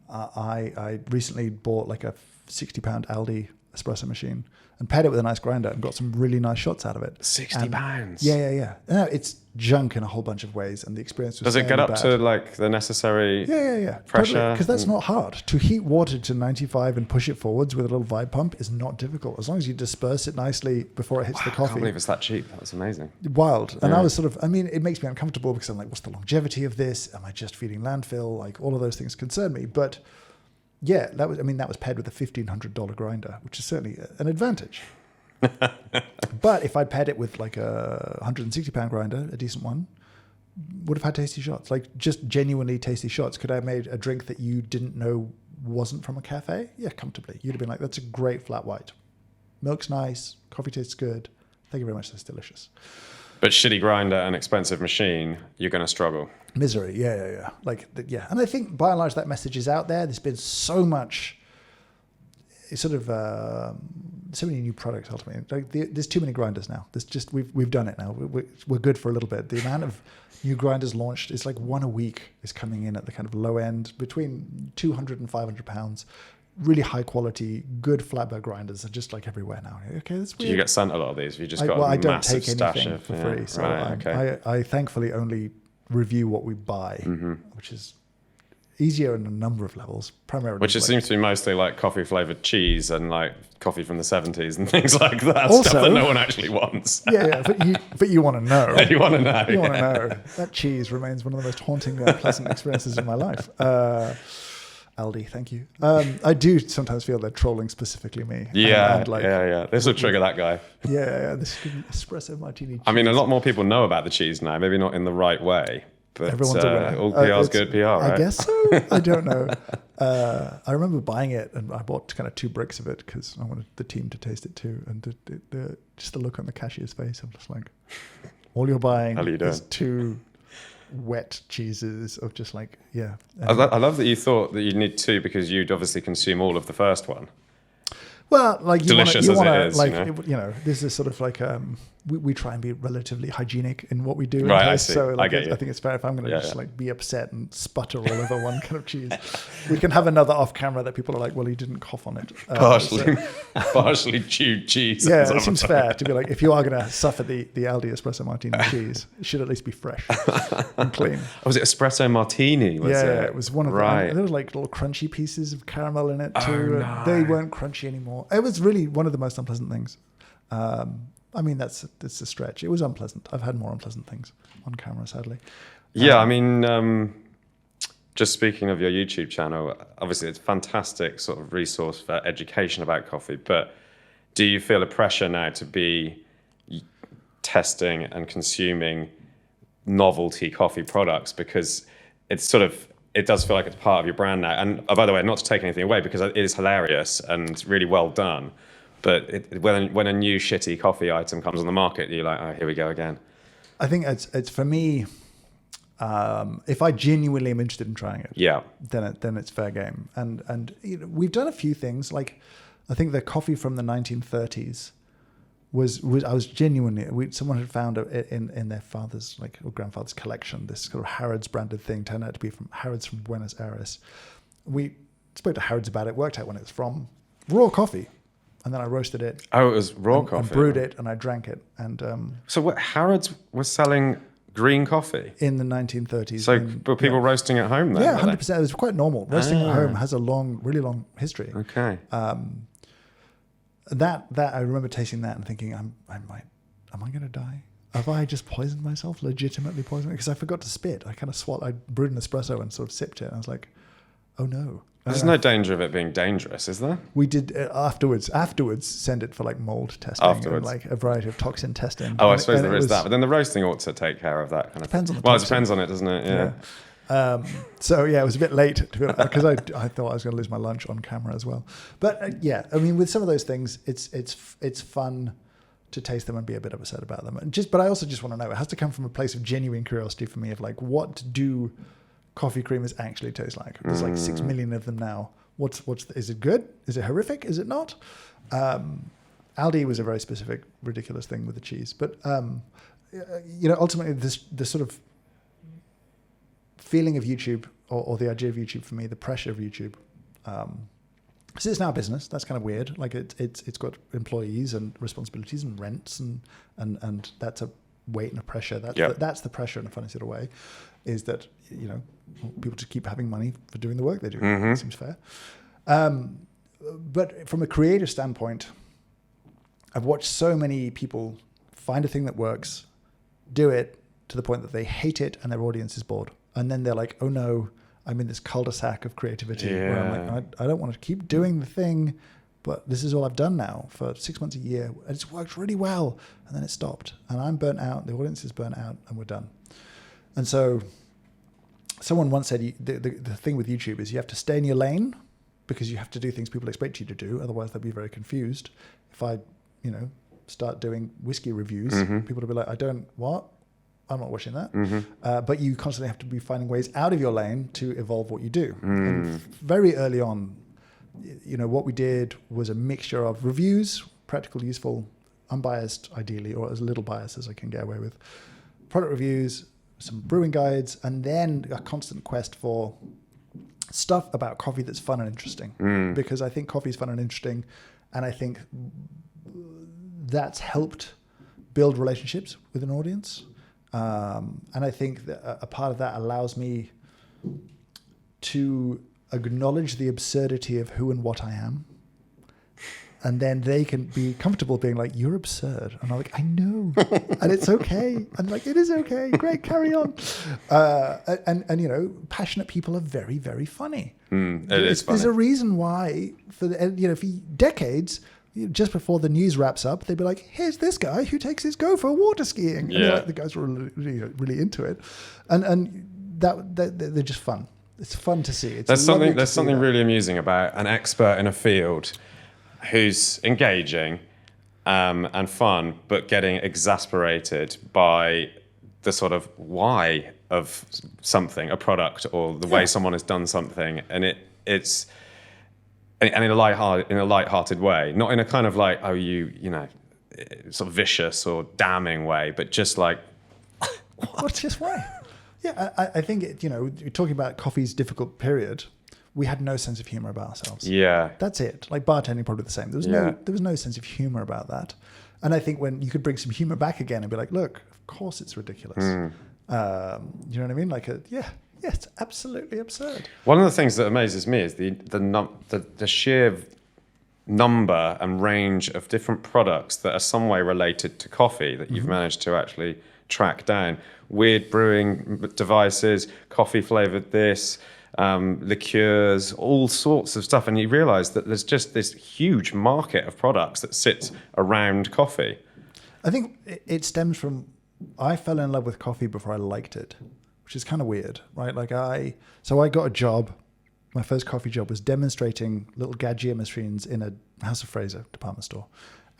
I recently bought like a £60 Aldi espresso machine and paired it with a nice grinder and got some really nice shots out of it. £60? Yeah. No, it's junk in a whole bunch of ways, and the experience was Does it get up to like the necessary pressure? Because that's not hard. To heat water to 95 and push it forwards with a little vibe pump is not difficult, as long as you disperse it nicely before it hits the coffee. I can't believe it's that cheap. That's amazing. Wild. And I was it makes me uncomfortable because I'm like, what's the longevity of this? Am I just feeding landfill? Like all of those things concern me. But yeah, that was paired with a $1,500 grinder, which is certainly an advantage. But if I'd paired it with like a £160 grinder, a decent one, would have had tasty shots, like just genuinely tasty shots. Could I have made a drink that you didn't know wasn't from a cafe? Yeah, comfortably. You'd have been like, that's a great flat white. Milk's nice, coffee tastes good. Thank you very much, that's delicious. But shitty grinder and expensive machine, you're going to struggle. Misery, yeah. And I think by and large that message is out there. There's been so much, so many new products ultimately. Like there's too many grinders now. There's just we've done it now. We're good for a little bit. The amount of new grinders launched is like one a week is coming in at the kind of low end, between £200 and £500. Really high quality, good flatbed grinders are just like everywhere now. Okay, that's weird. Do you get sent a lot of these? Have you just got a massive stash of? I don't take anything for free. So I thankfully only review what we buy, which is easier on a number of levels. Primarily, which seems to be mostly like coffee flavored cheese and like coffee from the 70s and things like that. Also, stuff that no one actually wants. But you want to know. You want to know. You want to know. That cheese remains one of the most haunting, pleasant experiences in my life. Aldi, thank you. I do sometimes feel they're trolling specifically me. Yeah. This will trigger that guy. Yeah. This could be espresso martini cheese. I mean, a lot more people know about the cheese now. Maybe not in the right way, but everyone's aware. All PR is good PR, right? I guess so. I don't know. I remember buying it, and I bought kind of 2 bricks of it because I wanted the team to taste it too. And just the look on the cashier's face, I'm just like, all you're buying is 2 wet cheeses of just like, yeah. I love that you thought that you'd need 2 because you'd obviously consume all of the first one. Well, like delicious as it is, like this is sort of like we try and be relatively hygienic in what we do. Right, I see. So like, I get you. think it's fair if I'm going to just like be upset and sputter all over one kind of cheese. We can have another off camera that people are like, well, he didn't cough on it. Partially chewed cheese. Yeah, it seems fair to be like, if you are going to suffer the Aldi espresso martini cheese, it should at least be fresh and clean. Oh, was it espresso martini? It was one of right. There was like little crunchy pieces of caramel in it too. Oh, no. They weren't crunchy anymore. It was really one of the most unpleasant things. I mean, that's a stretch. It was unpleasant. I've had more unpleasant things on camera, sadly. Yeah, I mean, just speaking of your YouTube channel, obviously it's a fantastic sort of resource for education about coffee, but do you feel a pressure now to be testing and consuming novelty coffee products? Because it does feel like it's part of your brand now. And by the way, not to take anything away, because it is hilarious and really well done. But when a new shitty coffee item comes on the market, you're like, oh, here we go again. I think it's for me, if I genuinely am interested in trying it, then it's fair game. And you know, we've done a few things. Like, I think the coffee from the 1930s was I was genuinely, someone had found it in their father's or grandfather's collection, this sort of Harrods branded thing, turned out to be from Harrods from Buenos Aires. We spoke to Harrods about it, worked out when it was from, raw coffee. And then I roasted it. Oh, it was raw coffee. And brewed it, and I drank it. And so what? Harrods was selling green coffee in the 1930s. So, but people roasting at home then? Yeah, 100%. It was quite normal. Roasting at home has a really long history. Okay. That I remember tasting that and thinking, am I going to die? Have I just poisoned myself? Legitimately poisoned? Because I forgot to spit. I kind of I brewed an espresso and sort of sipped it. And I was like, oh no. There's no danger of it being dangerous, is there? We did afterwards send it for mold testing and a variety of toxin testing. Oh, I suppose there is that. But then the roasting ought to take care of that kind of depends on the Well, it depends on it, doesn't it? Yeah. So yeah, it was a bit late to be honest, because I thought I was going to lose my lunch on camera as well. But I mean, with some of those things, it's fun to taste them and be a bit upset about them. But I also just want to know, it has to come from a place of genuine curiosity for me of what do coffee creamers actually taste like? There's 6 million of them now. Is it good? Is it horrific? Is it not? Aldi was a very specific, ridiculous thing with the cheese. But, ultimately the sort of feeling of YouTube or the idea of YouTube for me, the pressure of YouTube, because it's now a business. That's kind of weird. It's got employees and responsibilities and rents and that's a weight and a pressure. That's the pressure in a funny sort of way, is that, people just keep having money for doing the work they do. Mm-hmm. It seems fair. But from a creative standpoint, I've watched so many people find a thing that works, do it to the point that they hate it and their audience is bored. And then they're like, oh no, I'm in this cul-de-sac of creativity where I'm like, I don't want to keep doing the thing, but this is all I've done now for 6 months, a year. And it's worked really well. And then it stopped. And I'm burnt out. The audience is burnt out and we're done. And so someone once said the thing with YouTube is you have to stay in your lane because you have to do things people expect you to do. Otherwise, they'll be very confused. If I, start doing whiskey reviews, people will be like, I'm not watching that. Mm-hmm. But you constantly have to be finding ways out of your lane to evolve what you do. And very early on, what we did was a mixture of reviews, practical, useful, unbiased, ideally, or as little bias as I can get away with, product reviews, some brewing guides, and then a constant quest for stuff about coffee that's fun and interesting. Because I think coffee is fun and interesting, and I think that's helped build relationships with an audience. And I think that a part of that allows me to acknowledge the absurdity of who and what I am. And then they can be comfortable being like, you're absurd. And I'm like, I know. And it's okay. And like, it is okay. Great, carry on. And passionate people are very, very funny. It is funny. There's a reason why, for decades, just before the news wraps up, they'd be like, here's this guy who takes his gopher water skiing. Yeah. And the guys were really into it. And that they're just fun. It's fun to see. There's something really amusing about an expert in a field who's engaging and fun, but getting exasperated by the sort of why of something, a product, or the way someone has done something, and it's in a lighthearted way, not in a kind of like, oh, sort of vicious or damning way, but just like, what's this way? Yeah, I think, you're talking about coffee's difficult period. We had no sense of humor about ourselves. Yeah. That's it. Like bartending, probably the same. There was no sense of humor about that. And I think when you could bring some humor back again and be like, look, of course it's ridiculous. You know what I mean? Like, it's absolutely absurd. One of the things that amazes me is the sheer number and range of different products that are some way related to coffee that you've managed to actually track down. Weird brewing devices, coffee flavored this, liqueurs, all sorts of stuff. And you realize that there's just this huge market of products that sits around coffee. I think it stems from, I fell in love with coffee before I liked it, which is kind of weird, right? Like I got a job. My first coffee job was demonstrating little Gaggia machines in a House of Fraser department store.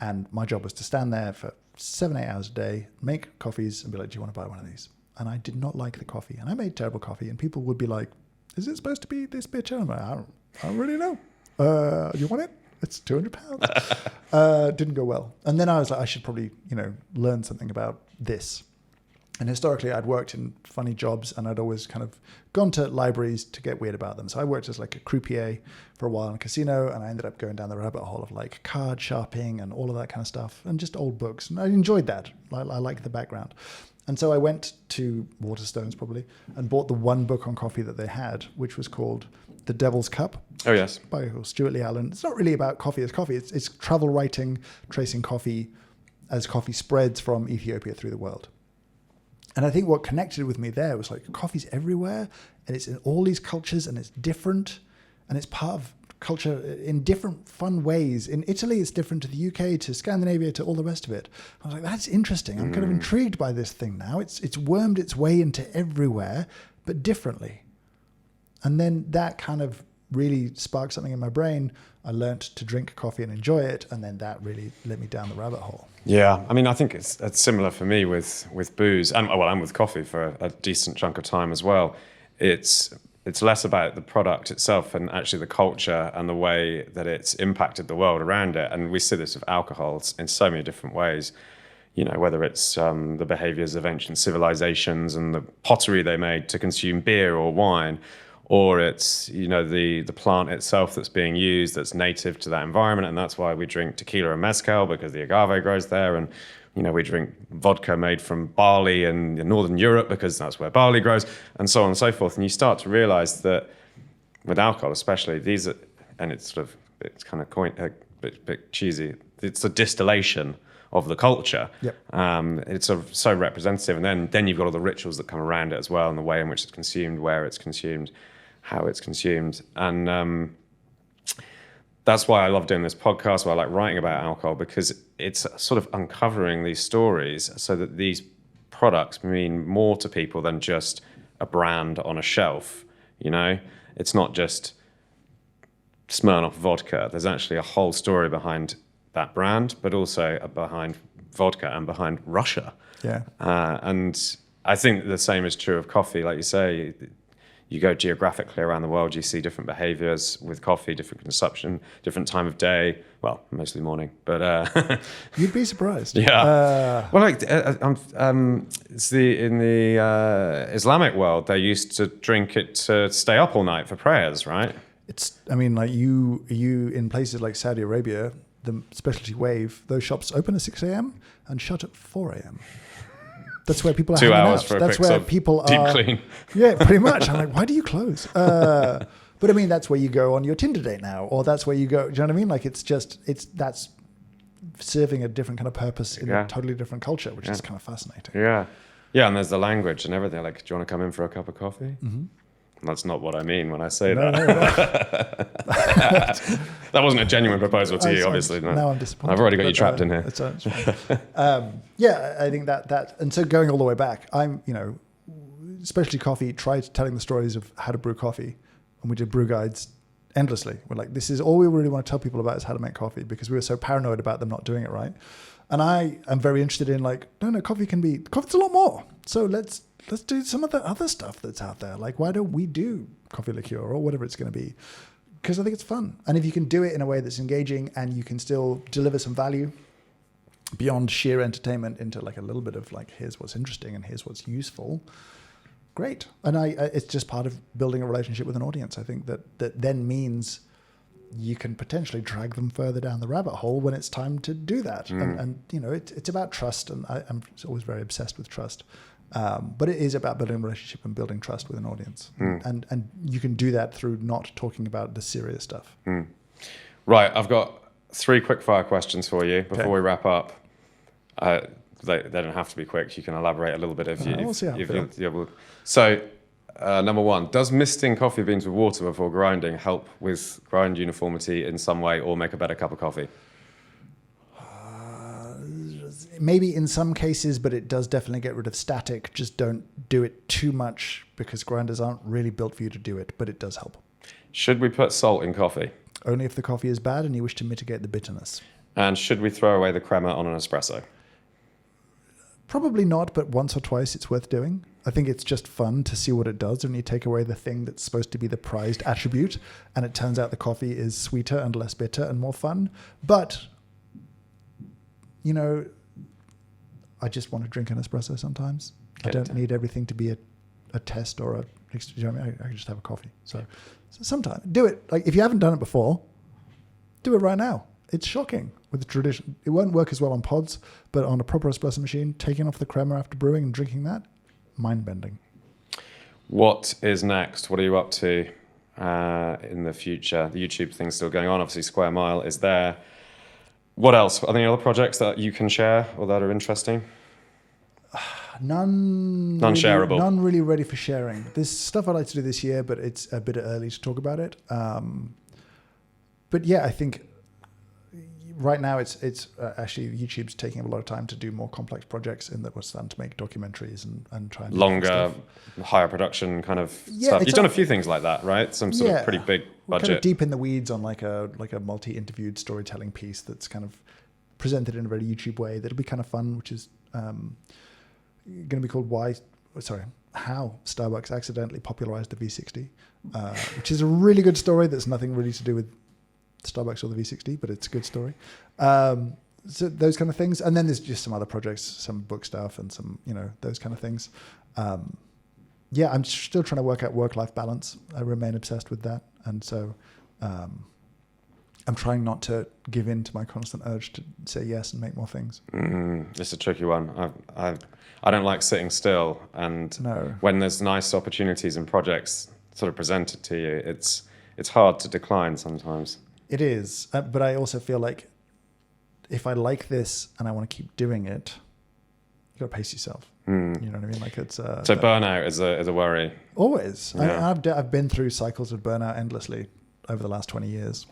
And my job was to stand there for 7-8 hours a day, make coffees and be like, do you want to buy one of these? And I did not like the coffee. And I made terrible coffee. And people would be like, is it supposed to be this bitch? And I'm like, I don't really know. Do you want it? It's £200. Didn't go well. And then I was like, I should probably, learn something about this. And historically, I'd worked in funny jobs and I'd always kind of gone to libraries to get weird about them. So I worked as like a croupier for a while in a casino, and I ended up going down the rabbit hole of like card sharping and all of that kind of stuff and just old books. And I enjoyed that. I liked the background. And so I went to Waterstones probably and bought the one book on coffee that they had, which was called The Devil's Cup. Oh, yes. By Stuart Lee Allen. It's not really about coffee as coffee. It's travel writing, tracing coffee as coffee spreads from Ethiopia through the world. And I think what connected with me there was like coffee's everywhere and it's in all these cultures and it's different and it's part of culture in different fun ways. In Italy, it's different to the UK, to Scandinavia, to all the rest of it. I was like, that's interesting. I'm kind of intrigued by this thing now. It's wormed its way into everywhere, but differently. And then that kind of really sparked something in my brain. I learned to drink coffee and enjoy it, and then that really led me down the rabbit hole. Yeah, I mean, I think it's similar for me with booze, and with coffee for a decent chunk of time as well. It's less about the product itself and actually the culture and the way that it's impacted the world around it. And we see this with alcohols in so many different ways. Whether it's the behaviors of ancient civilizations and the pottery they made to consume beer or wine, or it's, the plant itself that's being used that's native to that environment. And that's why we drink tequila and mezcal, because the agave grows there. And, we drink vodka made from barley in Northern Europe because that's where barley grows, and so on and so forth. And you start to realize that with alcohol especially, these are, and it's kind of a bit cheesy, it's a distillation of the culture. Yep. It's so representative. And then you've got all the rituals that come around it as well, and the way in which it's consumed, where it's consumed, how it's consumed. And that's why I love doing this podcast, why I like writing about alcohol, because it's sort of uncovering these stories so that these products mean more to people than just a brand on a shelf. It's not just Smirnoff vodka. There's actually a whole story behind that brand, but also behind vodka and behind Russia. Yeah. And I think the same is true of coffee. Like you say, you go geographically around the world, you see different behaviors with coffee, different consumption, different time of day. Well, mostly morning, but you'd be surprised. Yeah. It's in the Islamic world, they used to drink it to stay up all night for prayers, right? Like you in places like Saudi Arabia, the specialty wave, those shops open at 6 a.m. and shut at 4 a.m. That's where people are 2 hanging hours out. for a That's quick where deep people clean. Yeah, pretty much. I'm like, why do you close? But I mean, that's where you go on your Tinder date now, or that's where you go. Do you know what I mean? Like, that's serving a different kind of purpose in a totally different culture, which is kind of fascinating. Yeah, yeah, and there's the language and everything. Like, do you want to come in for a cup of coffee? Mm-hmm. That's not what I mean when I say that. No. That wasn't a genuine proproposal to you, obviously. No. Now I'm disappointed. I've already got you trapped in here. It's I think that, and so going all the way back, I'm, especially coffee, tried telling the stories of how to brew coffee, and we did brew guides endlessly. We're like, this is all we really want to tell people about is how to make coffee, because we were so paranoid about them not doing it right. And I am very interested in coffee's a lot more. So let's do some of the other stuff that's out there. Like, why don't we do coffee liqueur or whatever it's going to be? Because I think it's fun. And if you can do it in a way that's engaging and you can still deliver some value, beyond sheer entertainment into like a little bit of like, here's what's interesting and here's what's useful, great. And it's just part of building a relationship with an audience. I think that then means you can potentially drag them further down the rabbit hole when it's time to do that. And you know, it's about trust, and I'm always very obsessed with trust. But it is about building a relationship and building trust with an audience. And you can do that through not talking about the serious stuff. Right, I've got 3 quick fire questions for you before we wrap up. They don't have to be quick. You can elaborate a little bit if you. We'll see how So, number 1, does misting coffee beans with water before grinding help with grind uniformity in some way or make a better cup of coffee? Maybe in some cases, but it does definitely get rid of static. Just don't do it too much because grinders aren't really built for you to do it, but it does help. Should we put salt in coffee? Only if the coffee is bad and you wish to mitigate the bitterness. And should we throw away the crema on an espresso? Probably not, but once or twice it's worth doing. I think it's just fun to see what it does when you take away the thing that's supposed to be the prized attribute, and it turns out the coffee is sweeter and less bitter and more fun. But, you know, I just want to drink an espresso sometimes. I don't need everything to be a test or I can just have a coffee. So sometimes do it. Like if you haven't done it before, do it right now. It's shocking with the tradition. It won't work as well on pods, but on a proper espresso machine, taking off the crema after brewing and drinking that, mind-bending. What is next? What are you up to in the future? The YouTube thing's still going on. Obviously, Square Mile is there. What else? Are there any other projects that you can share or that are interesting? Non-shareable. None really ready for sharing. There's stuff I'd like to do this year, but it's a bit early to talk about it. But yeah, I think right now it's actually YouTube's taking up a lot of time to do more complex projects in that we're starting to make documentaries and try and do longer, higher production kind of stuff. You've done a few things like that, right? Some sort of pretty big budget. Kind of deep in the weeds on like a multi-interviewed storytelling piece that's kind of presented in a very YouTube way. That'll be kind of fun, which is going to be called How Starbucks Accidentally Popularized the V60, which is a really good story that's nothing really to do with Starbucks or the V60, but it's a good story. So those kind of things. And then there's just some other projects, some book stuff and some, those kind of things. I'm still trying to work out work-life balance. I remain obsessed with that. And so I'm trying not to give in to my constant urge to say yes and make more things. It's a tricky one. I don't like sitting still. And when there's nice opportunities and projects sort of presented to you, it's hard to decline sometimes. It is, but I also feel like if I like this and I want to keep doing it, you got to pace yourself. You know what I mean? Like it's so burnout is a worry. Always. Yeah. I've been through cycles of burnout endlessly over the last 20 years.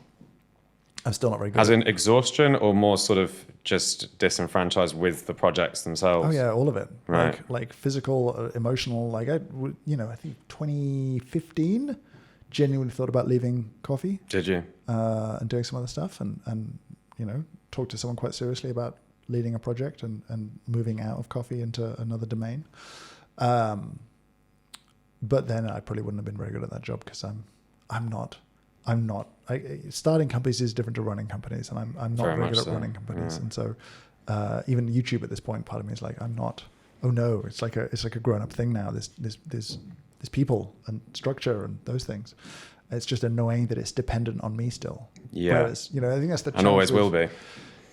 I'm still not very good. As in exhaustion, or more sort of just disenfranchised with the projects themselves? Oh yeah, all of it. Right. Like physical, emotional. Like I think 2015. Genuinely thought about leaving coffee. Did you? And doing some other stuff and talked to someone quite seriously about leading a project and moving out of coffee into another domain. But then I probably wouldn't have been very good at that job because I'm not. Starting companies is different to running companies, and I'm not very good at running companies. Yeah. And so even YouTube at this point, part of me is like, I'm not. Oh no, it's like a grown up thing now. There's people and structure and those things. It's just annoying that it's dependent on me still. Yeah. Whereas, I think that's the chance. And always will be.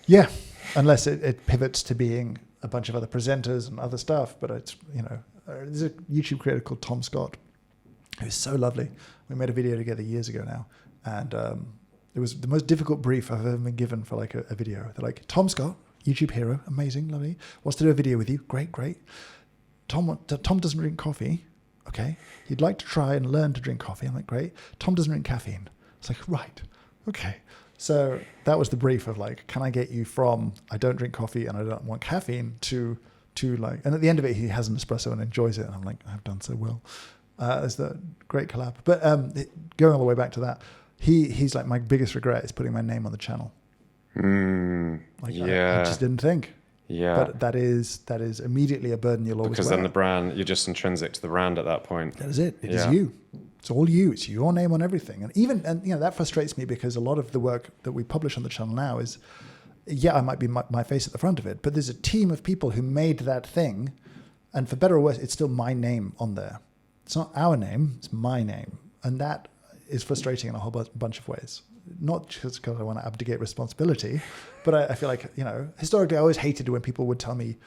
Yeah. Unless it pivots to being a bunch of other presenters and other stuff. But it's, there's a YouTube creator called Tom Scott, who's so lovely. We made a video together years ago now. And it was the most difficult brief I've ever been given for like a video. They're like, Tom Scott, YouTube hero, amazing, lovely. Wants to do a video with you. Great. Tom doesn't drink coffee. Okay. He'd like to try and learn to drink coffee. I'm like, great. Tom doesn't drink caffeine. It's like, right. Okay. So that was the brief of like, can I get you from I don't drink coffee and I don't want caffeine to like, and at the end of it, he has an espresso and enjoys it. And I'm like, I've done so well. It's the great collab. But going all the way back to that, he's like, my biggest regret is putting my name on the channel. I just didn't think. Yeah. But that is immediately a burden you'll always because wear. then the brand, you're just intrinsic to the brand at that point. That is it. It is you. It's all you. It's your name on everything. And that frustrates me because a lot of the work that we publish on the channel now is yeah, I might be my face at the front of it, but there's a team of people who made that thing, and for better or worse, it's still my name on there. It's not our name, it's my name. And that is frustrating in a whole bunch of ways. Not just because I want to abdicate responsibility, but I feel like, historically I always hated when people would tell me,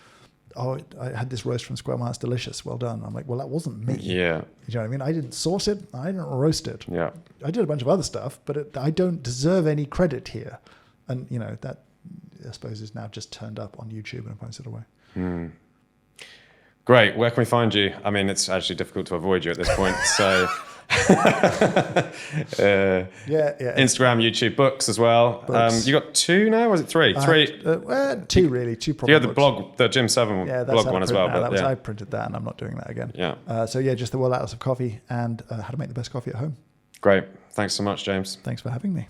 oh, I had this roast from Square Mile, it's delicious, well done. I'm like, well, that wasn't me. Yeah. You know what I mean? I didn't source it, I didn't roast it. Yeah. I did a bunch of other stuff, but I don't deserve any credit here. And, that I suppose is now just turned up on YouTube and posted away. Great. Where can we find you? I mean, it's actually difficult to avoid you at this point. So Instagram, YouTube, books as well. You got 2 now? Was it 3? 3. 2 really. 2 probably. You had the blog, the Jim Severn blog one as well. But I printed that, and I'm not doing that again. Yeah. Just the World Atlas of Coffee and how to make the best coffee at home. Great. Thanks so much, James. Thanks for having me.